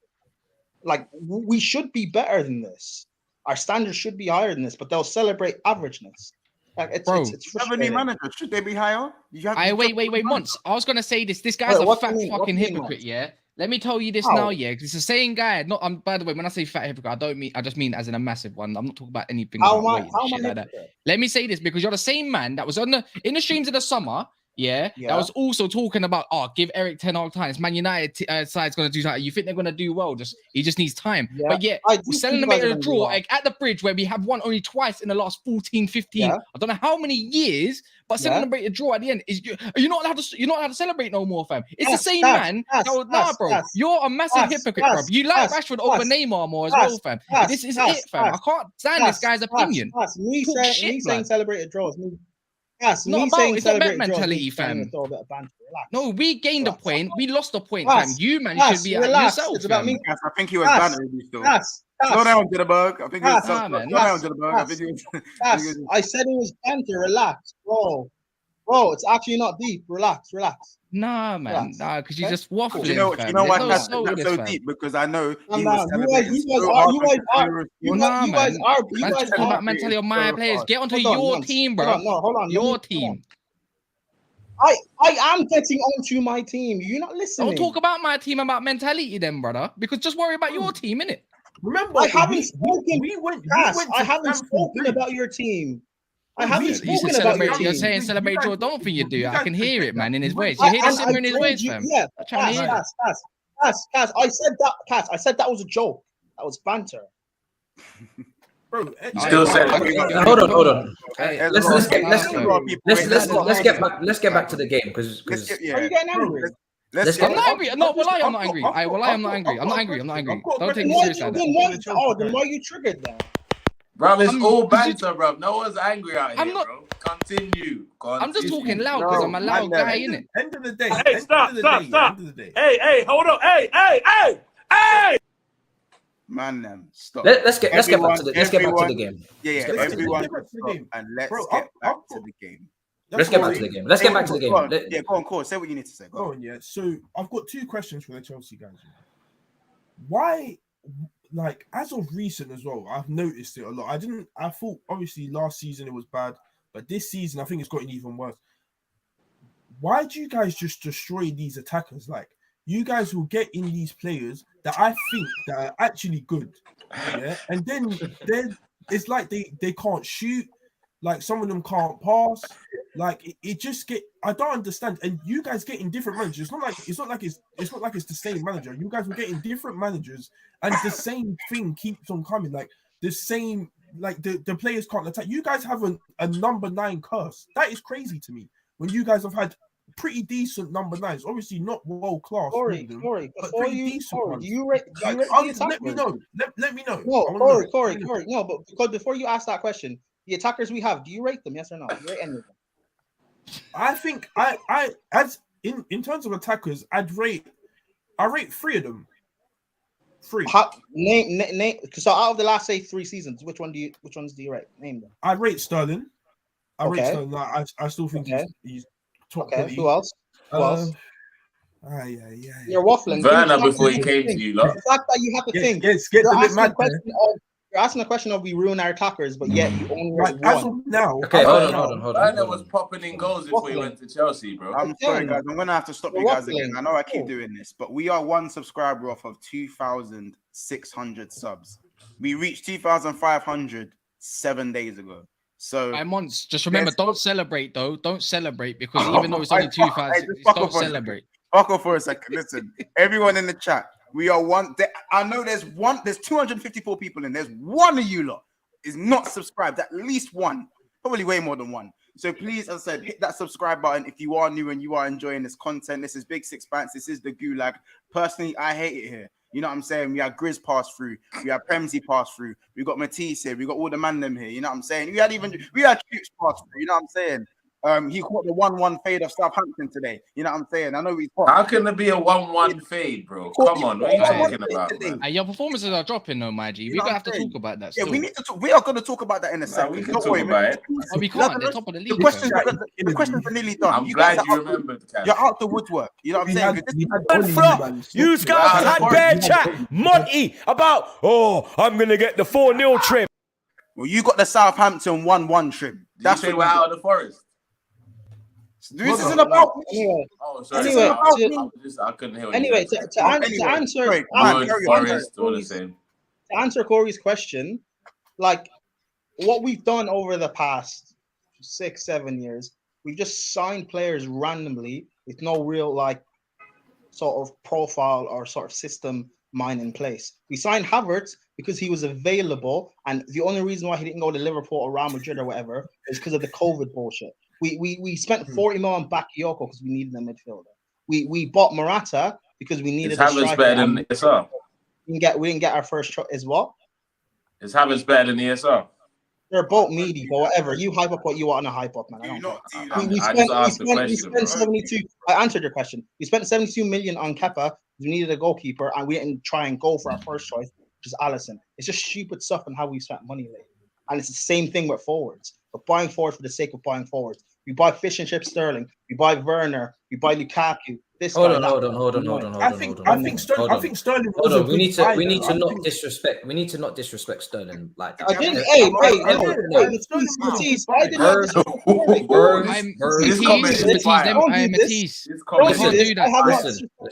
Like, we should be better than this. Our standards should be higher than this, but they'll celebrate averageness. Like, it's frustrating. Manager, should they be higher? Wait, Monts. I was gonna say this. This guy's a fat fucking hypocrite, yeah. Let me tell you this now, yeah, because it's the same guy. Not, by the way, when I say fat hypocrite, I just mean as in a massive one. I'm not talking about anything about weight and shit like that. Let me say this because you're the same man that was in the streams in the summer, yeah. That was also talking about, give Eric 10 Hag time. It's Man United side's gonna do something. You think they're gonna do well? He just needs time. Yeah. But yeah, we're celebrating a draw at the bridge where we have won only twice in the last 14, 15. I don't know how many years. But celebrate a draw at the end is you're not allowed to celebrate no more, fam. It's the same man. Bro. You're a massive hypocrite, bro. You like Rashford over Neymar more as well, fam. This is it, fam. I can't stand this guy's opinion. Me saying celebrate a draw is me. It's not about mentality, fam. No, we gained a point. We lost a point, fam. You, man, should be at yourself. It's about me. I think he was bantering you still. Slow down, Jitterbug. I think he was slow down, Jitterbug. I said it was banter. Relax, bro. Bro, it's actually not deep. Relax. Nah, man. Nah, because you just waffling. You know why that's so deep? Because I know he was you guys talking about mentality of my players. Get onto your team, bro. Hold on. Your team. I am getting onto my team. You're not listening. Don't talk about my team about mentality then, brother. Because just worry about your team, innit? Remember, I haven't spoken. I haven't spoken about your team. I haven't spoken about your team. You're saying celebrate your. Don't think you do. I can hear it, man, in his voice. You hear the simmer in his voice, fam. Yeah, Cass. I said that was a joke. That was banter. Bro, still said hold on. Let's get back to the game because are you getting angry? I'm not angry. No, I'm not angry. I'm not angry. I'm not angry. Don't take me seriously. Then why are you triggered then? Bro, it's all banter, bro. No one's angry out here, bro. Continue. I'm just talking loud because I'm a loud guy, innit? End of the day. Hey, stop. Hey, hold on. Hey! Man, stop. Let's get back to the game. Yeah. Everyone, and let's get back to the game. Let's get back to the game. Let's get back to the game. Yeah, go on, Cole. Say what you need to say. Go on, yeah. So I've got two questions for the Chelsea guys. Why, like, as of recent as well, I've noticed it a lot. I thought obviously last season it was bad, but this season I think it's gotten even worse. Why do you guys just destroy these attackers? Like, you guys will get in these players that I think that are actually good, yeah, and then it's like they can't shoot. Like, some of them can't pass. Like, it just get. I don't understand. And you guys getting different managers. It's not like it's the same manager. You guys were getting different managers, and the same thing keeps on coming. Like, the same. Like, the players can't attack. You guys have a number 9 curse. That is crazy to me. When you guys have had pretty decent number 9s, obviously not world class. Corey, do you rate let me know. Let me know. No, Corey. No, but because before you ask that question, the attackers we have, do you rate them? Yes or no? Do you rate any of them? I think I as in terms of attackers, I rate 3 of them. 3. Name. So out of the last 3 seasons, which ones do you rate? Name them. I rate Sterling. Rate Sterling. I still think he's top. Okay. Who else? Yeah. You're waffling. Werner before he came to you, lot. The fact that you have to think. You're asking a question of we ruin our attackers, but yet you only rate as one. of now. Okay, hold on. Werner was popping in goals before he went to Chelsea, bro. I'm sorry, guys. I'm gonna have to stop you guys again. I know I keep doing this, but we are 1 subscriber off of 2,600 subs. We reached 2,500 7 days ago. So I months. Just remember, don't celebrate though. Don't celebrate because Oh, even though it's only 2,000, don't celebrate. Fuck off for a second. Listen, everyone in the chat, we are one. I know there's 254 people in. There's one of you lot is not subscribed. At least one, probably way more than one. So please, as I said, hit that subscribe button if you are new and you are enjoying this content. This is Big Six Pants. This is the Gulag. Personally, I hate it here. You know what I'm saying? We had Grizz pass through. We had Premsy pass through. We got Matisse here. We got all the man them here. You know what I'm saying? We had Troops pass through. You know what I'm saying? He caught the 1-1 fade of Southampton today. You know what I'm saying? I know he's hot. How can there be a 1-1 fade, bro? Come on, what are you talking about, man? Your performances are dropping, though, my G. We're gonna have to talk about that. Yeah, we need to talk. We are going to talk about that in a second. We can talk about it. Oh, we can't. They're top of the league. The questions are nearly done. I'm glad you remembered, Cam. You're out the woodwork. You know what I'm saying? You guys had bare chat, Monty, about, I'm going to get the 4-0 trim. Well, you got the Southampton 1-1 trim. That's why we're out of the forest. This isn't about anyway. Oh, sorry. Anyway, I couldn't hear. Anyway, to answer Corey's question, like what we've done over the past 6-7 years, we've just signed players randomly with no real like sort of profile or sort of system mind in place. We signed Havertz because he was available, and the only reason why he didn't go to Liverpool or Real Madrid or whatever is because of the COVID bullshit. We spent 40 million on Bakayoko because we needed a midfielder. We bought Morata because we needed a striker. Better than ESR. We didn't get our first choice as well. Is Havertz better than ESR? They're both meaty, but whatever. You hype up what you want to hype up, man. I spent 72. I answered your question. We spent 72 million on Kepa. We needed a goalkeeper, and we didn't try and go for our first choice, which is Alisson. It's just stupid stuff and how we spent money lately. And it's the same thing with forwards. We're buying forwards for the sake of buying forwards. We buy Fish and Chip Sterling. We buy Werner. We buy Lukaku. Hold on. I think Sterling. Hold on. We need to not disrespect. We need to not disrespect Sterling like that. I didn't. Matisse. I did not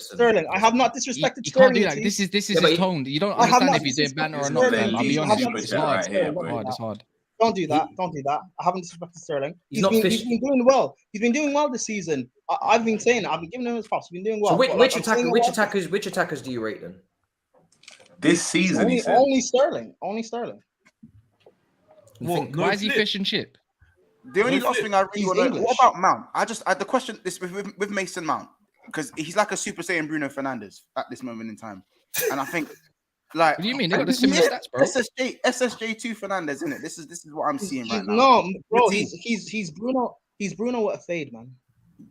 Sterling. I have not disrespected Sterling. You can't do that. This is his tone. You don't understand if he's doing banter or not. I'll be honest. It's hard. It's hard. Don't do that. I haven't disrespected Sterling. He's been doing well. He's been doing well this season. I've been saying it. I've been giving him his props. He's been doing well. So which attackers do you rate then? This season, only Sterling. Why is he Fish and Chip? The only last thing I really want to know, what about Mount? The question this with Mason Mount, because he's like a Super Saiyan Bruno Fernandes at this moment in time, and I think. Like, what do you mean? They got the similar stats, bro. SSJ2 Fernandes, isn't it? This is what I'm seeing right now. No, bro, he's Bruno. He's Bruno with a fade, man.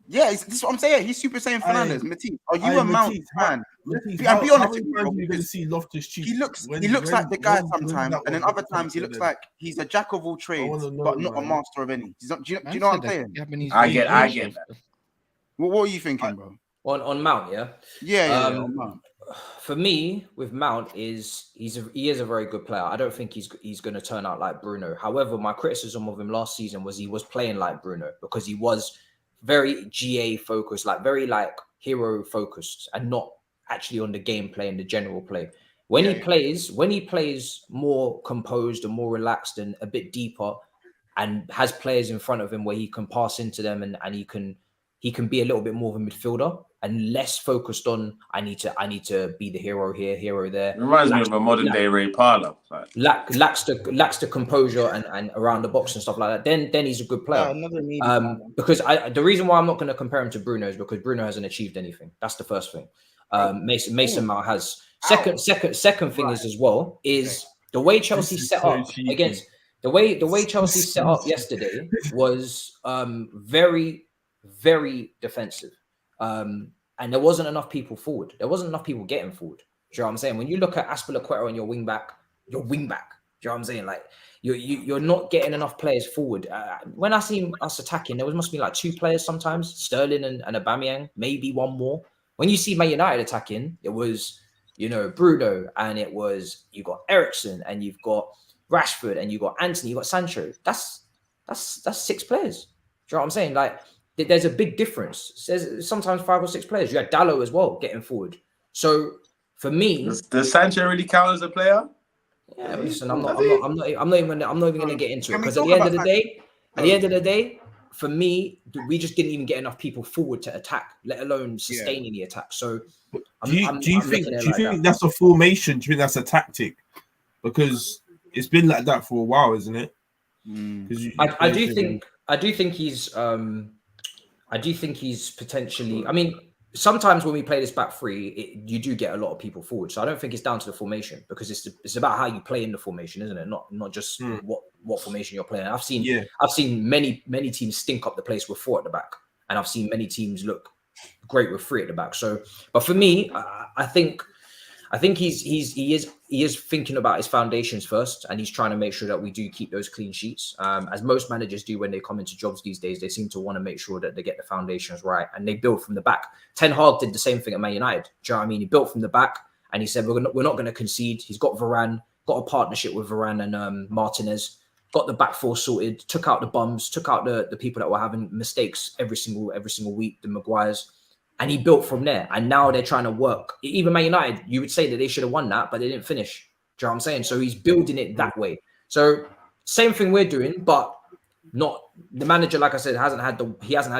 Yeah, this is what I'm saying. He's Super Saiyan Fernandes. Matisse, are you a Mount fan? Be honest with you, you're going to see Loftus-Cheek. He looks like the guy sometimes, and then other times he looks like he's a jack of all trades, but not a master of any. Do you know what I'm saying? I get that. What are you thinking, bro? On Mount, yeah. Yeah. On Mount. For me, with Mount he is a very good player. I don't think he's going to turn out like Bruno. However, my criticism of him last season was he was playing like Bruno because he was very GA focused, like very like hero focused, and not actually on the gameplay and the general play. When he plays more composed and more relaxed and a bit deeper, and has players in front of him where he can pass into them and he can be a little bit more of a midfielder and less focused on I need to be the hero here, hero there. It reminds me of a modern day Ray Parlour. Lacks the composure and around the box and stuff like that. Then he's a good player. Because the reason why I'm not going to compare him to Bruno is because Bruno hasn't achieved anything. That's the first thing. Mason Mount has. Second thing is as well is the way Chelsea set up against the way Chelsea set up yesterday was very, very defensive. And there wasn't enough people forward. There wasn't enough people getting forward. Do you know what I'm saying? When you look at Aspilicueta on your wing back. Do you know what I'm saying? Like you're not getting enough players forward. When I see us attacking, there must be like 2 players sometimes, Sterling and Aubameyang, maybe one more. When you see Man United attacking, it was Bruno, and it was you got Eriksen, and you've got Rashford, and you got Anthony, you got Sancho. That's 6 players. Do you know what I'm saying? Like. There's a big difference. There's sometimes 5 or 6 players. You had Dallo as well getting forward. So for me, does Sancho really count as a player? Yeah, listen, I'm not even gonna get into it because at the end of the day, for me, we just didn't even get enough people forward to attack, let alone sustaining the attack. So, do you think that's a formation? Do you think that's a tactic? Because it's been like that for a while, isn't it? I do think he's potentially. I mean, sometimes when we play this back three, you do get a lot of people forward. So I don't think it's down to the formation because it's about how you play in the formation, isn't it? Not just what formation you're playing. I've seen many teams stink up the place with 4 at the back, and I've seen many teams look great with 3 at the back. So, but for me, I think he is thinking about his foundations first, and he's trying to make sure that we do keep those clean sheets. As most managers do when they come into jobs these days, they seem to want to make sure that they get the foundations right and they build from the back. Ten Hag did the same thing at Man United. Do you know what I mean? He built from the back and he said we're not going to concede. He's got Varane, got a partnership with Varane and Martinez, got the back four sorted, took out the bums, took out the people that were having mistakes every single week, the Maguires. And he built from there. And now they're trying to work. Even Man United, you would say that they should have won that, but they didn't finish. Do you know what I'm saying? So he's building it that way. So same thing we're doing, but not the manager, like I said, hasn't had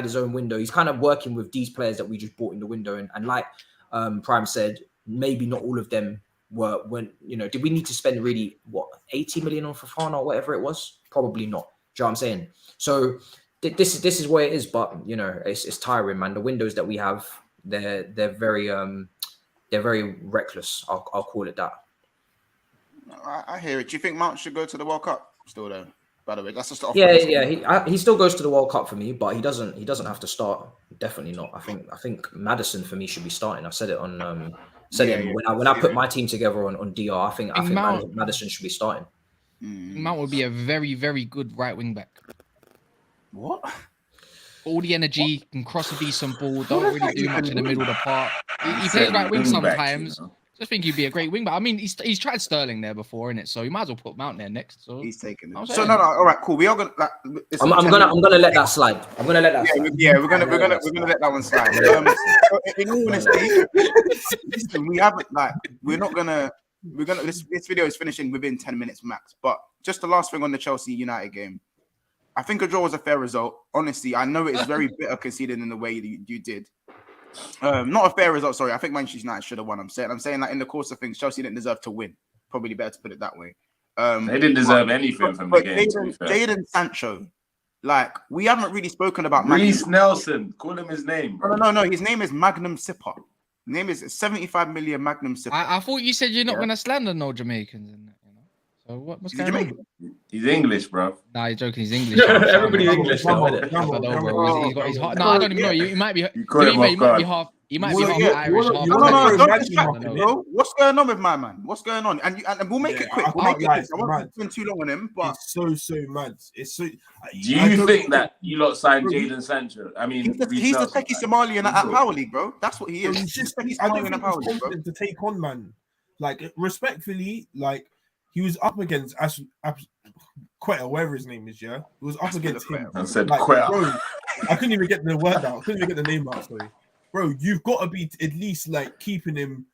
his own window. He's kind of working with these players that we just bought in the window. And like Prime said, maybe not all of them did we need to spend really 80 million on Fofana or whatever it was? Probably not. Do you know what I'm saying? So this is where it is, but it's tiring, man. The windows that we have, they're very reckless. I'll call it that. I hear it. Do you think Mount should go to the World Cup still though? By the way, that's just He still goes to the World Cup for me, but he doesn't have to start. Definitely not. I think Maddison for me should be starting. I said it on when I put my team together on DR. I think Maddison should be starting. Mount would be a very, very good right wing back. What? All the energy, can cross a decent ball, don't really do much in the middle of the park. He plays right wing sometimes. I think he'd be a great wing back. I mean, he's tried Sterling there before, innit? So you might as well put Mount there next. So he's taking it. So no, all right, cool. We are gonna. I'm gonna let that slide. I'm gonna let that. slide. We're gonna let that one slide. In all honesty, listen, This video is finishing within 10 minutes max. But just the last thing on the Chelsea United game. I think a draw was a fair result. Honestly, I know it is very bitter conceding in the way you did. Not a fair result, sorry. I think Manchester United should have won. I'm saying that in the course of things, Chelsea didn't deserve to win. Probably better to put it that way. They didn't deserve anything from the game. Jadon Sancho, we haven't really spoken about Reece Nelson. Call him his name. Bro. No. His name is Magnum Sipper. His name is 75 million Magnum Sipper. I thought you said you're not going to slander no Jamaicans in that. So what's going on? He's English, bro. Nah, he's joking. He's English. Everybody's English. No, I don't even know. You might be. half. You might be half Irish. No. What's going on with my man? What's going on? And we'll make it quick. I won't spend too long on him. But it's so mad. It's so. Do you think that you lot signed Jadon Sancho? I mean, he's the techie Somalian at Power League, bro. That's what he is. He's just Somalian at Power League, bro. To take on, man. Respectfully, he was up against Quetta, whatever his name is, yeah? He was up against him. I said Quetta. Bro, I couldn't even get the word out. I couldn't even get the name out, sorry. Bro, you've got to be at least, keeping him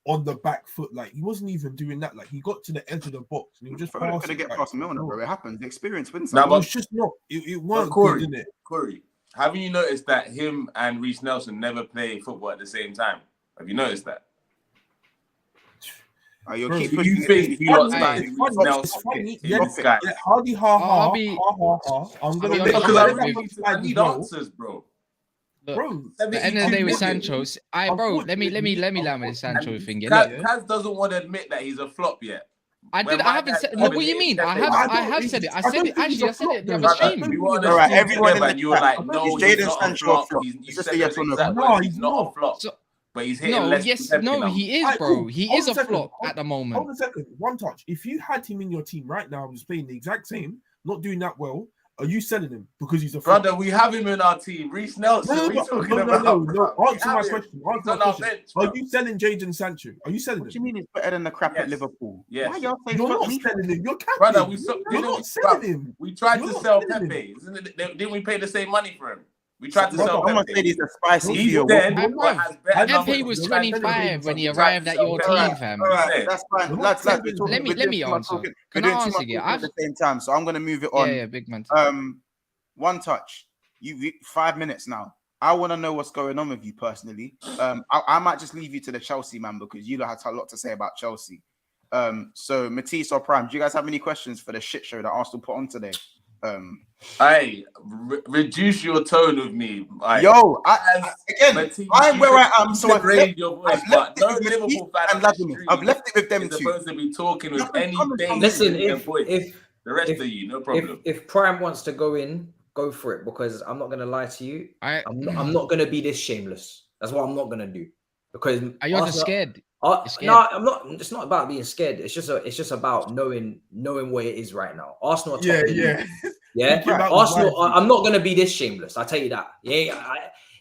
on the back foot. He wasn't even doing that. He got to the edge of the box and he was just passing. Couldn't get past Milner, bro. It happens. The experience wins. No, but it's just not. It weren't good, didn't it? Corey, haven't you noticed that him and Reece Nelson never play football at the same time? Have you noticed that? You think he lost it's funny. Hardy, I'm gonna I need answers, bro. Look, at the end of the day with Sancho, let me land with the Sancho thing. Kaz doesn't want to admit that he's a flop yet. I haven't said. What do you mean? I have said it. I said it. Actually, I said it. There was shame. All right, everyone in you were like, no, he's not a flop. Just a yes or no. No, he's not a flop. But he's hitting he is, bro. He is a flop at the moment. Hold a second. One touch. If you had him in your team right now, who's playing the exact same, not doing that well, are you selling him because he's a flop? Brother, we have him in our team. Reece Nelson. No. Answer my question. Are you selling Jadon Sancho? Are you selling him? What do you mean he's better than the crap at Liverpool? Yes. Why y'all saying you're not selling him? You're capping. Brother, you're not selling him. We tried to sell Pepe. Didn't we pay the same money for him? We tried to sell Someone Pepe. said he's a spicy He's deal. dead, but has better Pepe numbers. was You're right, 25 when he You're right, arrived at your all right, team, fam. All right, that's fine. You're Lads, not we're saying- talking. Let me answer. We're Can doing I too answer? much Yeah, talking at the same time, so I'm gonna move it on. yeah, big man. One touch. You 5 minutes now. I want to know what's going on with you personally. I might just leave you to the Chelsea man because you have a lot to say about Chelsea. So Matisse or Prime, do you guys have any questions for the shit show that Arsenal put on today? Hey, reduce your tone with me. Yo, again, Matisse, I'm where I am, so I've raised your voice, but no Liverpool fan and Vladimir. I've left it with them is two. supposed to be talking with Nothing any coming from bass Listen, in their if voice. The rest if- of you, no problem. if Prime wants to go in, go for it, because I'm not gonna lie to you. I'm not gonna be this shameless. That's what I'm not gonna do. Because Are you just scared? No, I'm not. It's not about being scared. It's just about knowing where it is right now. Arsenal are top of the league. Yeah, Right. Arsenal. I'm not gonna be this shameless. I tell you that. Yeah,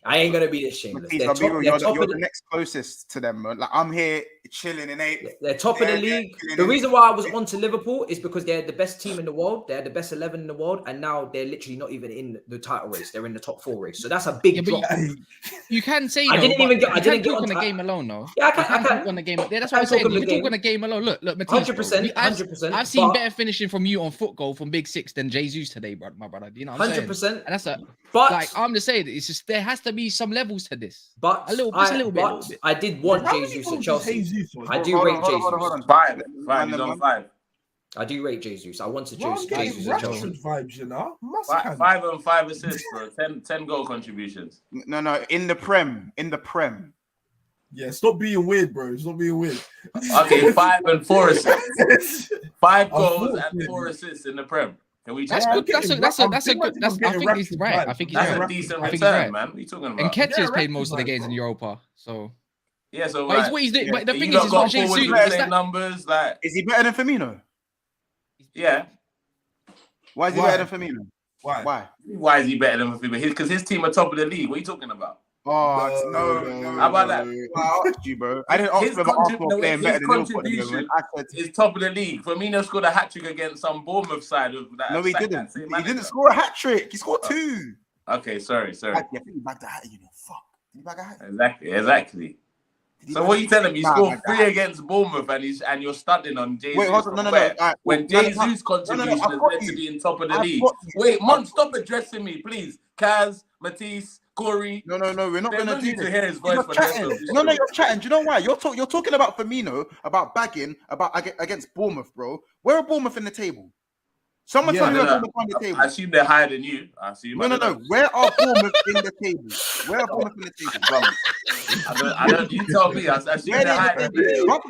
I ain't gonna be this shameless. Matisse, They're you're top of the next closest to them, man. Like I'm here chilling in 8th. They're top of the league. The reason why I was on to Liverpool is because they're the best team in the world. They're the best 11 in the world, and now they're literally not even in the title race. They're in the top 4 race. So that's a big drop. You can say I didn't even get. I didn't get on onto the game alone, though. Yeah, I can talk on the game. Yeah, that's what I'm saying. You can talk on the game alone. Look, Matisse, 100%. 100%. I've seen better finishing from you on foot goal from Big Six than Jesus today, bro, my brother. You know what I'm saying? 100%. And that's But like I'm just saying, it's just there has to be some levels to this. But a little bit. I did want How many Jesus goals at does Chelsea. Jesus I do Hold rate on, hold on, Jesus. hold on, hold on. 5. He's on 5. I do rate Jesus. I wanted Bro, I'm Jesus getting at Chelsea. Rashford vibes, you know. 5 and 5 assists, bro. 10 goal contributions. No, in the Prem. Yeah, stop being weird, bro. Stop being weird. Okay, 5 and 4 assists. 5 goals Unfortunately. and 4 assists in the Prem. Can we check That's that? good. That's a good. I think he's right. I think he's That's right. a decent I think he's return, right. man. What are you talking And about? Ketcher's played most of the games in Europa, so. Yeah, so But like, what he's doing. But the you thing lot is got what Jesus forwards is with the same that. numbers, like Is he better than Firmino? yeah. Why is he better than Firmino? Why is he better than Firmino? Because his team are top of the league. What are you talking about? Oh, no. How about that? I asked you, bro. I didn't ask His whether Arsenal are playing better than Liverpool. contribution is top of the league. Firmino scored a hat trick against some Bournemouth side of that. No, he sacked didn't. that same He manager. didn't score a hat trick. He scored 2. Okay, sorry. I think he bagged the hat, you know. Fuck. Did he bag a hat? Exactly. So what are you telling me? You scored 3 against Bournemouth and you're studying on Jesus. Wait, hold on. No. Right, when Jesus' contribution is meant to be in top of the league. Wait, Mon, stop addressing me, please. Kaz, Matisse, Corey. No. We're not going to do to this. hear his voice for the rest of this No, show. you're chatting. Do you know why? You're talking about Firmino, about bagging, about against Bournemouth, bro. Where are Bournemouth in the table? Someone tell me where Bournemouth on the table. I assume they're higher than you. No. Where are Bournemouth in the table? Where are Bournemouth in the table? I don't. You tell me. I assume they're higher than you. No,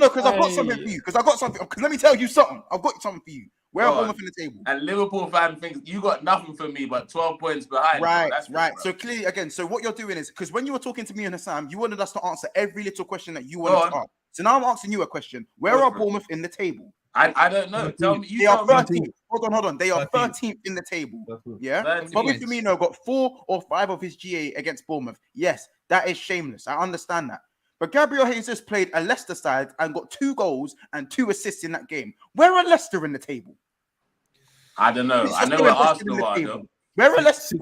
because I've got something for you. Because I got something. Because let me tell you something. I've got something for you. Where are Bournemouth in the table? And Liverpool fan thinks you got nothing for me but 12 points behind. Right, That's right. Bro. So clearly, again, so what you're doing is, because when you were talking to me and Hassan, you wanted us to answer every little question that you wanted to ask. So now I'm asking you a question. Where are Bournemouth in the table? I don't know. Tell me. They are 13th. Hold on. They are 13th in the table. Yeah. 13th. Bobby Firmino got 4 or 5 of his GA against Bournemouth. Yes, that is shameless. I understand that. But Gabriel Jesus played a Leicester side and got 2 goals and 2 assists in that game. Where are Leicester in the table? I don't know. I know where Arsenal are, though. Where are Leicester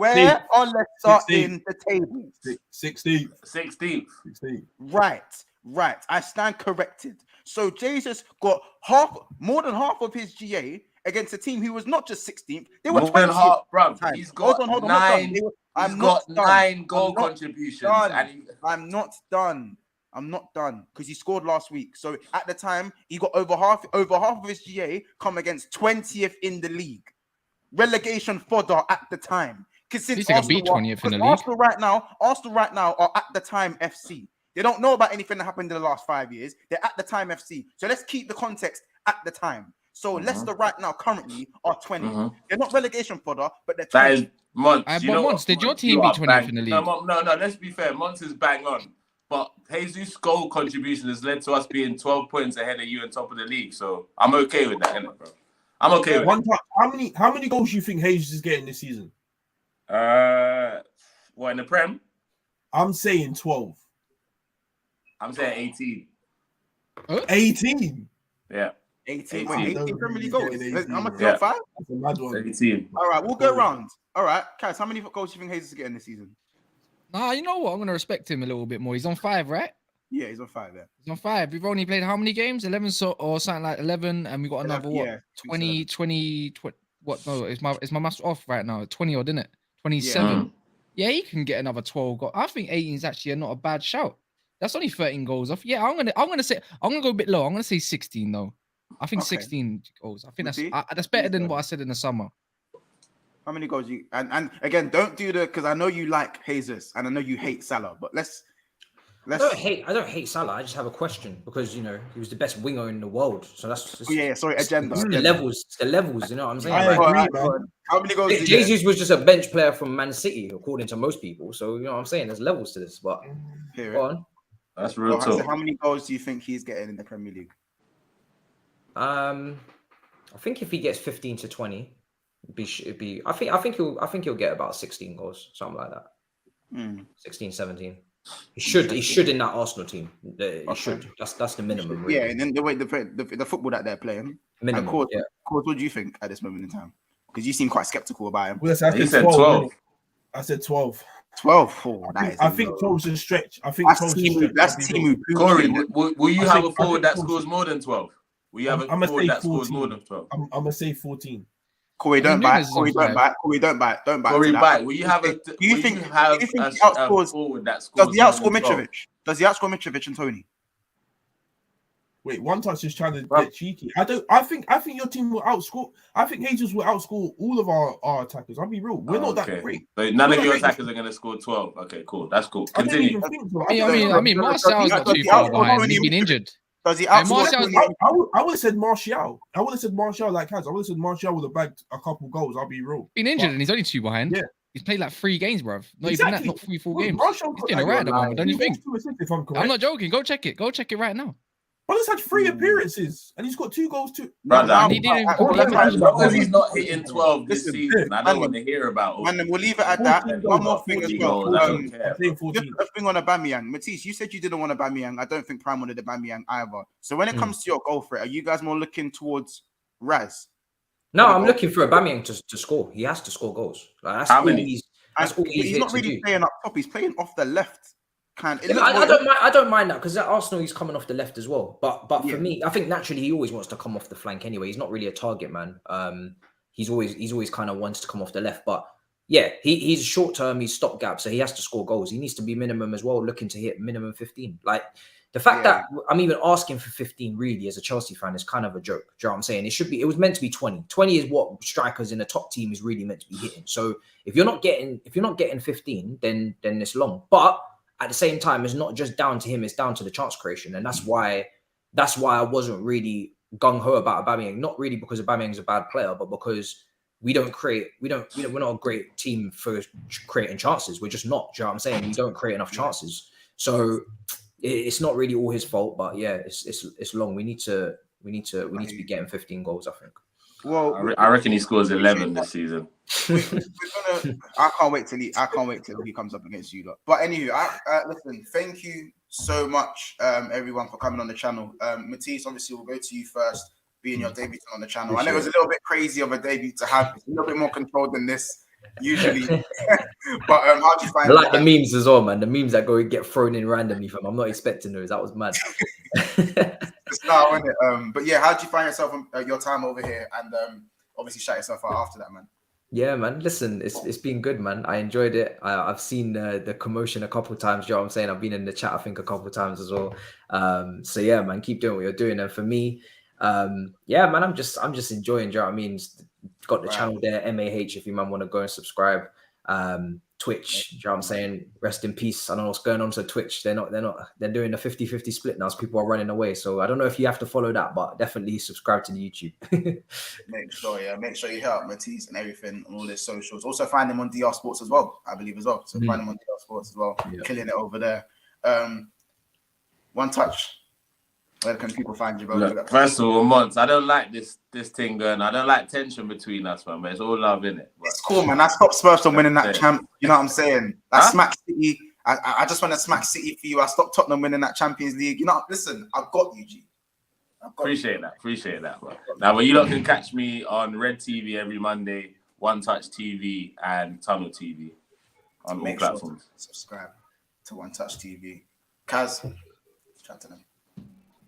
in the table? 16th. Right. I stand corrected. So Jesus got more than half of his GA against a team who was not just 16th. They were 20th. Bro. He's got Hold on, 9. I'm He's not got done. 9 goal I'm not contributions. done. And I'm not done because he scored last week. So at the time, he got over half of his GA come against 20th in the league. Relegation fodder at the time. Because since Arsenal, 20th in the league. Arsenal right now are at the time FC. They don't know about anything that happened in the last 5 years. They're at the time FC. So let's keep the context at the time. So Leicester right now currently are 20th. They're not relegation fodder, but they're 20th. that is Mons. You know Mons, what? did your Mons, team you be are 20th bang. in the league? No, let's be fair. Mons is bang on. But Jesus' goal contribution has led to us being 12 points ahead of you on top of the league. So I'm okay with that, innit, bro? I'm okay with that. How many goals do you think Jesus is getting this season? What, in the Prem? I'm saying 12. I'm saying 18. 18? Yeah. 18. Wait, 18. 18 Premier League goals. 18, How much? yeah. 5? That's a mad one. 18. All right, we'll go round. All right, Kaz, how many goals do you think Jesus is getting this season? Nah, you know what? I'm gonna respect him a little bit more. He's on 5, right? Yeah, he's on 5. Yeah, He's on 5. We've only played how many games? 11 or something like 11, and we got another 11, what? yeah, 20. What? No, it's my maths off right now. 20 odd, isn't it? 27. Yeah, he can get another 12 goals. I think 18 is actually not a bad shout. That's only 13 goals off. Yeah, I'm gonna go a bit low. I'm gonna say 16 though. I think 16 goals. I think that's better than what I said in the summer. How many goals you and again, don't do the because I know you like Jesus and I know you hate Salah, but let's I don't hate Salah. I just have a question because he was the best winger in the world. So that's just, agenda. It's the levels. It's the levels. You know what I'm saying? I agree, man. How many goals? Jesus was just a bench player from Man City, according to most people. So you know what I'm saying? There's levels to this. But go on. That's real talk. So how many goals do you think he's getting in the Premier League? I think if he gets 15 to 20, it'd be. I think he'll get about 16 goals, something like that. 16, 17. He should in that Arsenal team. He should. That's the minimum. Really. Yeah, and then the way the football that they're playing. Minimum. Court, what do you think at this moment in time? Because you seem quite skeptical about him. Well, I said 12. I said 12. 12. Oh, I think 12's a stretch. I think 12's a stretch. That's Timu. Corey, will you have a forward that scores more than 12? Will you have a forward that scores more than 12? I'm gonna say 14. Corey, don't bite. Corey, don't bite. Corey, bite. Will you have a? Do you think he outscores forward that scores? Does he outscore Mitrovic? Does he outscore Mitrovic and Tony? Wait, one touch is trying to get cheeky. I think your team will outscore. I think Jesus will outscore all of our attackers. I'll be real. We're not that great. So none of your attackers are going to score 12. Okay, cool. That's cool. Continue. I mean, Martial's not too far behind. He's been injured. Does he outscore? I would have said Martial. I would have said Martial like Kaz. I would have said Martial would have bagged a couple goals. I'll be real. Been injured and he's only 2 behind. Yeah. He's played like 3 games, bruv. Not even that, not 3-4 games. He's doing alright at the moment, don't you think? I'm not joking. Go check it. Go check it right now. Brother's had 3 appearances and he's got 2 goals too. Brother, he didn't. Because he's not hitting 12 this season. I don't want to hear about it. And we'll leave it at that. One more thing as well. Just a thing on Aubameyang. Matisse, you said you didn't want Aubameyang. I don't think Prime wanted Aubameyang either. So when it comes to your goal threat, are you guys more looking towards Raz? No, I'm looking for Aubameyang to score. He has to score goals. Like, that's how all many? He's not really playing up top. He's playing off the left. I don't mind that because at Arsenal he's coming off the left as well. But for me, I think naturally he always wants to come off the flank anyway. He's not really a target man. He's always kind of wants to come off the left. But yeah, he's short term. He's stopgap, so he has to score goals. He needs to be minimum as well, looking to hit minimum 15. Like the fact that I'm even asking for 15 really as a Chelsea fan is kind of a joke. Do you know what I'm saying? It was meant to be 20. 20 is what strikers in a top team is really meant to be hitting. So if you're not getting 15, then it's long. But at the same time, it's not just down to him; it's down to the chance creation, and that's why I wasn't really gung ho about Aubameyang. Not really because Aubameyang is a bad player, but because we're not a great team for creating chances. We're just not. Do you know what I'm saying? We don't create enough chances, so it's not really all his fault. But yeah, it's long. We need to be getting 15 goals. I think. Well, I reckon he scores 11 this season. I can't wait till he comes up against you lot. But anywho, listen. Thank you so much, everyone, for coming on the channel. Matisse, obviously, we'll go to you first, being your debut on the channel. I know it was a little bit crazy of a debut to have. It's a little bit more controlled than this usually. But how do you find? I like the memes as well, man. The memes that get thrown in randomly from. I'm not expecting those. That was mad. Start, wasn't it? But yeah, how did you find yourself your time over here, and obviously shout yourself out after that, man? Yeah, man. Listen, it's been good, man. I enjoyed it. I've seen the commotion a couple of times. You know what I'm saying? I've been in the chat, I think, a couple of times as well. So yeah, man, keep doing what you're doing. And for me, yeah, man, I'm just enjoying. Do you know what I mean? Got the channel there, MAH. If you man want to go and subscribe. Twitch, do you know what I'm saying? Rest in peace. I don't know what's going on to Twitch. They're doing a 50-50 split now, so people are running away. So I don't know if you have to follow that, but definitely subscribe to the YouTube. Make sure you help Matisse and everything on all his socials. Also find him on DR Sports as well, I believe as well. So find him on DR Sports as well. Yeah. Killing it over there. One touch. Where can people find you, bro? Look, first of all, Mons, I don't like this thing going. I don't like tension between us, man. But it's all love, innit? It's cool, man. I stopped Spurs from winning that champ. You know what I'm saying? I smack City. I just want to smack City for you. I stopped Tottenham winning that Champions League. You know, listen, I've got you, G. Appreciate that, bro. Now, but you lot can catch me on Red TV every Monday, One Touch TV, and Tunnel TV on all platforms. Sure subscribe to One Touch TV. Kaz, chat to them.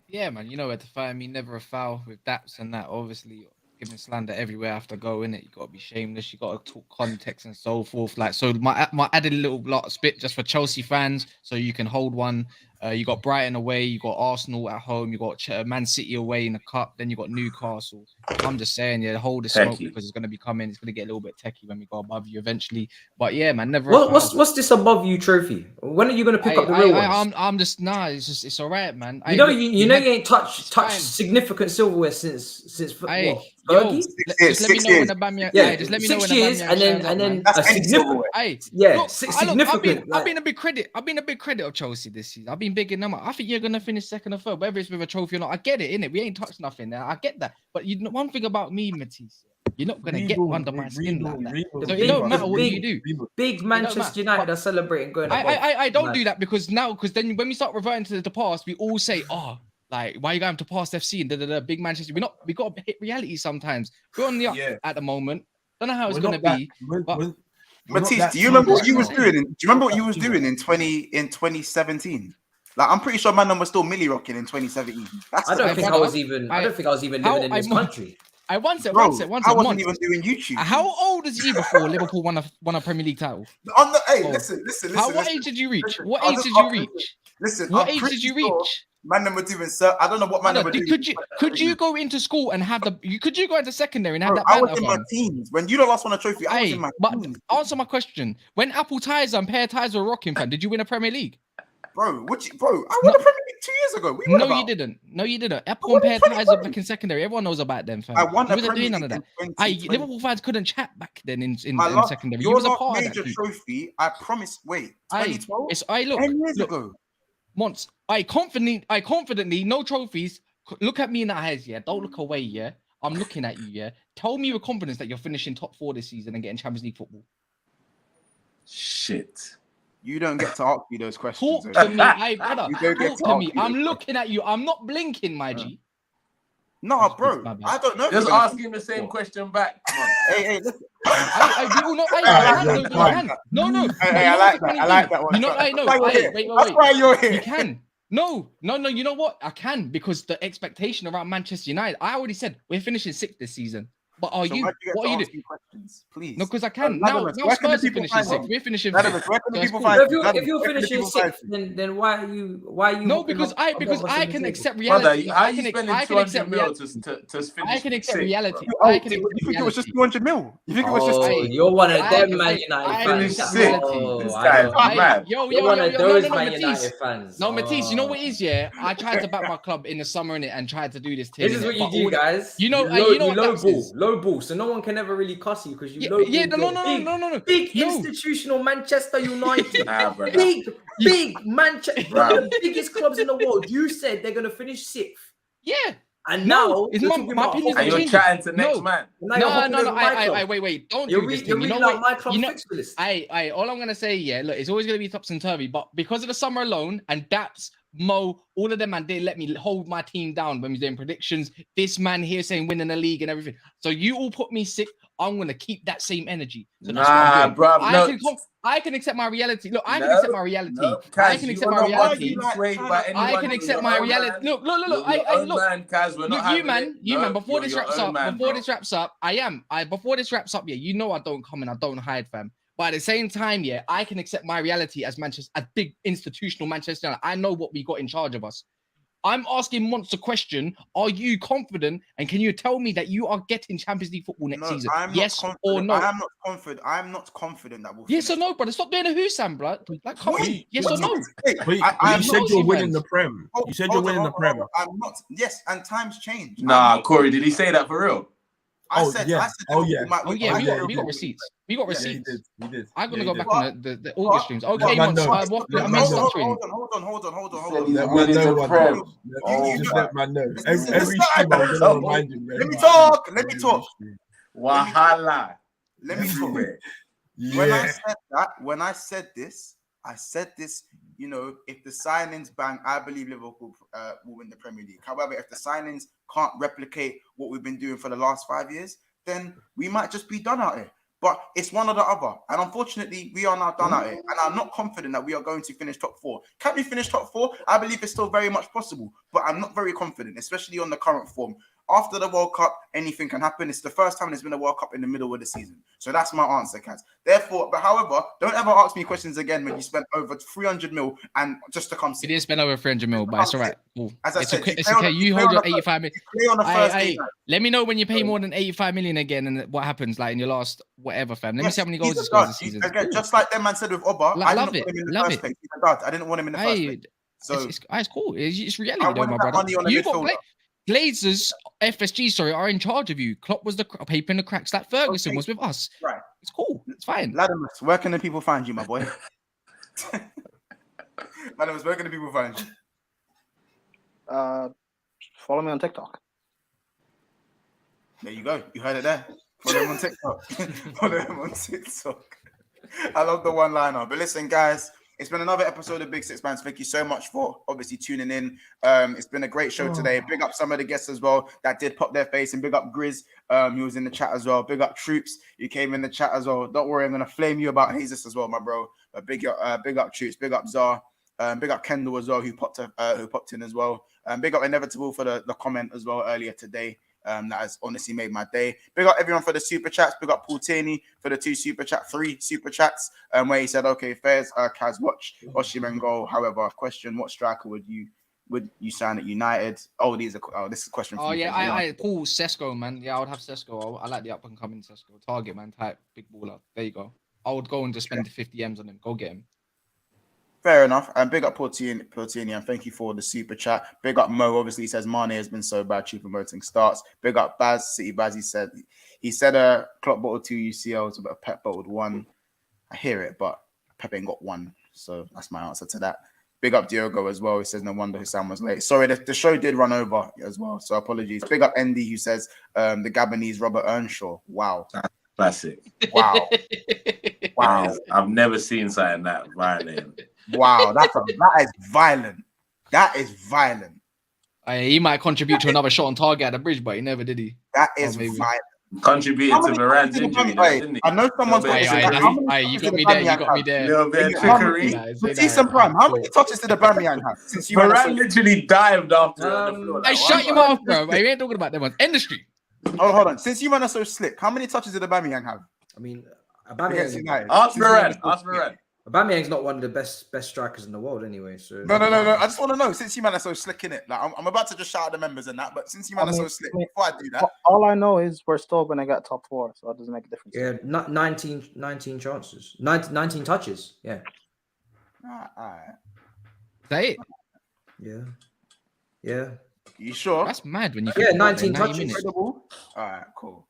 Yeah, man, you know where to find me. Never a foul with daps and that. Obviously, giving slander everywhere I have to go in it. You gotta be shameless. You gotta talk context and so forth. Like, so my added little lot of spit just for Chelsea fans, so you can hold one. You got Brighton away, you got Arsenal at home, you got Man City away in the cup, then you got Newcastle. I'm just saying, yeah, hold the smoke because it's gonna be coming. It's gonna get a little bit techie when we go above you eventually. But yeah, man, never. What's this above you trophy? When are you gonna pick up the real ones? I'm just it's all right, man. You ain't touched significant silverware since what? Yo, just let me know when Aubameyang. Yeah, just let me 6 know when years, and then that's a significant. Significant. I've been a big credit. I've been a big credit of Chelsea this season. I've been big in them. I think you're gonna finish second or third, whether it's with a trophy or not. I get it, innit? We ain't touched nothing there. I get that. But one thing about me, Matisse, you're not gonna get under my skin like that. So it don't matter what you do. Big Manchester United are celebrating going. I don't do that because then when we start reverting to the past, we all say, oh, like, why are you going to past FC and big Manchester? We got to hit reality sometimes. We're on the up at the moment. Don't know how it's going to be. Matisse, do you remember what you was doing? Do you remember what you was doing in 2017? Like, I'm pretty sure my number was still Millie rocking in 2017. I don't think I was even living in this country. I once said, I wasn't even doing YouTube. How old was he before Liverpool won a Premier League title? Listen. What age did you reach? What age did you reach? Listen, what age did you reach? Man number doing, sir. I don't know what man number doing. Could you go into school and have could you go into secondary and have that? I was in my teens when you last won a trophy. I was in my teens. Answer my question. When Apple ties and Pear ties were rocking, fam, did you win a Premier League? Bro, I won a Premier League 2 years ago. You didn't. No, you didn't. Apple and Pear ties are back in secondary. Everyone knows about them, fam. I won a Premier League none of that. Liverpool fans couldn't chat back then in secondary. Your last major trophy, I promise. Wait, 2012. Look 10 years ago. Once I confidently, no trophies. Look at me in the eyes, yeah. Don't look away, yeah. I'm looking at you, yeah. Tell me with confidence that you're finishing top 4 this season and getting Champions League football. Shit. You don't get to ask me those questions. Talk to me, talk to me. I'm looking at you. I'm not blinking, my G. No, bro. I don't know. Just asking the same question back. Come on. Hey, listen. No. I like that one. You know, I know. Wait. That's why you're here. You can. No. You know what? I can because the expectation around Manchester United. I already said we're finishing 6th this season. But what are you doing? Please. No, because I can. Now Spurs are finishing 6th. We're finishing 5th. If you're finishing 6th, then why are you? No, because I can accept reality. How are you spending 200 mil to finish? I can accept reality. You think it was just 200 mil? You think it was just? You're one of them Man United fans. This guy is mad. You're one of those Man United fans. No, Matisse, you know what it is, yeah? I tried to back my club in the summer and tried to do this thing. This is what you do, guys. You know low ball, so no one can ever really cuss you because you know. No. Big institutional Manchester United. Big Manchester, biggest clubs in the world. You said they're gonna finish 6th. Yeah. And now it's my opinion. And you're chatting to next man. No. Wait. Don't do this thing. You know what? My club fixed list. All I'm gonna say, yeah. Look, it's always gonna be tops and turvy, but because of the summer alone and Daps, Mo, all of them, man, they let me hold my team down when we doing predictions. This man here saying winning the league and everything. So you all put me 6th. I'm gonna keep that same energy. So bro. I can accept my reality. Look, I can accept my reality. I can accept my reality. I can accept my reality. Look. You man. Before this wraps up, before this wraps up, yeah. You know I don't come and I don't hide, fam. But at the same time, yeah, I can accept my reality as big institutional Manchester United. I know what we got in charge of us. I'm asking Monster question. Are you confident? And can you tell me that you are getting Champions League football next season? Yes or no? I'm not confident. I'm not confident that we'll. Yes or no, brother? Stop doing a Husam, blood. Like, come on. Yes or no? You said you're winning the Prem. You said you're winning the Prem. I'm not. Yes, and times change. Nah, Corey, did he say that for real? I said, we got receipts. We got receipts. He did. I'm gonna go back on the August streams. Okay, hold on. Let man know. Every stream I'm gonna remind him. Let me talk. Wahala. Let me talk. When I said this, I said this, you know, if the signings bang, I believe Liverpool will win the Premier League. However, if the signings can't replicate what we've been doing for the last 5 years, then we might just be done out here. But it's one or the other. And unfortunately, we are now done out here. And I'm not confident that we are going to finish top 4. Can we finish top 4? I believe it's still very much possible. But I'm not very confident, especially on the current form. After the World Cup, anything can happen. It's the first time there's been a World Cup in the middle of the season. So that's my answer, Kaz. Therefore, but however, don't ever ask me questions again when you spent over 300 mil and just to come see. You didn't spend over 300 mil, but it's all right. Cool. As I said, it's okay. You hold your 85 million. Play on the first day. Let me know when you pay more than 85 million again and what happens like in your last whatever, fam. Let me see how many goals he scores this season. Again, just like that man said with Oba, I didn't want him in the first place. I didn't want him in the first place. So it's cool. It's reality, though, my brother. You got Glazers, FSG, are in charge of you. Klopp was the paper in the cracks that Ferguson was with us. Right. It's cool. It's fine. Latimus, where can the people find you, my boy? Latimus, where can the people find you? Follow me on TikTok. There you go. You heard it there. Follow him on TikTok. Follow him on TikTok. I love the one-liner. But listen, guys, it's been another episode of Big Six Bands. Thank you so much for obviously tuning in. It's been a great show today. Big up some of the guests as well that did pop their face, and big up Grizz, who was in the chat as well. Big up Troops, you came in the chat as well. Don't worry, I'm gonna flame you about Jesus as well, my bro. But big up Troops, big up Zar, big up Kendall as well, who popped in as well. Big up Inevitable for the comment as well earlier today. That has honestly made my day. Big up everyone for the super chats. Big up Paul Tierney for the 3 super chats. Where he said, "Okay, Fairs, Kaz, watch Osimhen go. However, question: what striker would you sign at United?" This is a question. Oh yeah, I Paul Sesko, man. Yeah, I would have Sesko. I like the up and coming Sesko. Target man type, big baller. There you go. I would go and just spend the 50 M's on him. Go get him. Fair enough. And big up Portini, and thank you for the super chat. Big up Mo. Obviously, he says Mane has been so bad, cheap promoting starts. Big up Baz, City Baz. He said Klopp bottled 2 UCLs, but Pep bottled 1. I hear it, but Pep ain't got 1. So that's my answer to that. Big up Diogo as well. He says no wonder Hussam was late. Sorry, the show did run over as well, so apologies. Big up Andy, who says the Gabonese Robert Earnshaw. Wow. Classic. Wow. Wow. I've never seen something that violent. Wow, that is violent. That is violent. He might contribute to another shot on target at the bridge, but he never did. That is violent. Contributed to Varane's injury, didn't he? I know someone's got you got me there. You got me there. Little bit of trickery. Decent prime. How many touches did Aubameyang have? Varane literally dived after. Hey, shut your mouth, bro. We ain't talking about them ones. Industry. Oh, hold on. Since you man are so slick, how many touches did Aubameyang have? I mean, Ask Varane. Aubameyang's not one of the best strikers in the world anyway. So no. I just want to know, since you man are so slick in it, like I'm about to just shout out the members and that, but since you man are so slick, before I do that, all I know is we're still going to get top 4, so it doesn't make a difference. Yeah, 19 chances, 19 touches. Yeah. All right. Is that it? Yeah. You sure? That's mad when you. Yeah, 19 touches. All right, cool.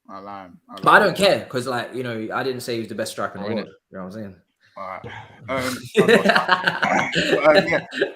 I'll lie. But I don't care because, like, you know, I didn't say he was the best striker in the world. You know what I'm saying? All right.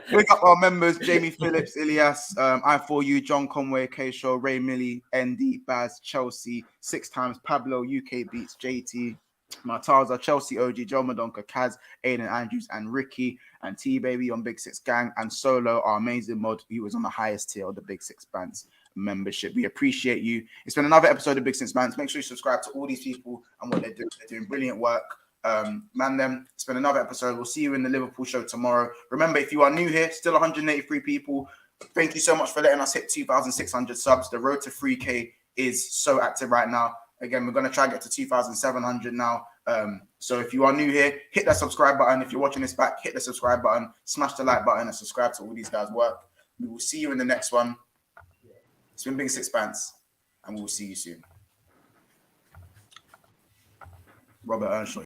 Big up our members: Jamie Phillips, Ilias, I4U, John Conway, K Show, Ray Millie, ND, Baz, Chelsea, 6 times Pablo, UK Beats, JT, Martaza, Chelsea OG, Joe Madonka, Kaz, Aiden Andrews, and Ricky, and T Baby on Big Six Gang, and Solo, our amazing mod, who was on the highest tier of the Big Six Bands membership. We appreciate you. It's been another episode of Big Six Bands. Make sure you subscribe to all these people and what they're doing. They're doing brilliant work. It's been another episode. We'll see you in the Liverpool show tomorrow. Remember, if you are new here, still 183 people. Thank you so much for letting us hit 2,600 subs. The road to 3K is so active right now. Again, we're going to try and get to 2,700 now. So if you are new here, hit that subscribe button. If you're watching this back, hit the subscribe button, smash the like button, and subscribe to all these guys' work. We will see you in the next one. It's been Big Six Bands, and we will see you soon. Robert Earnshaw.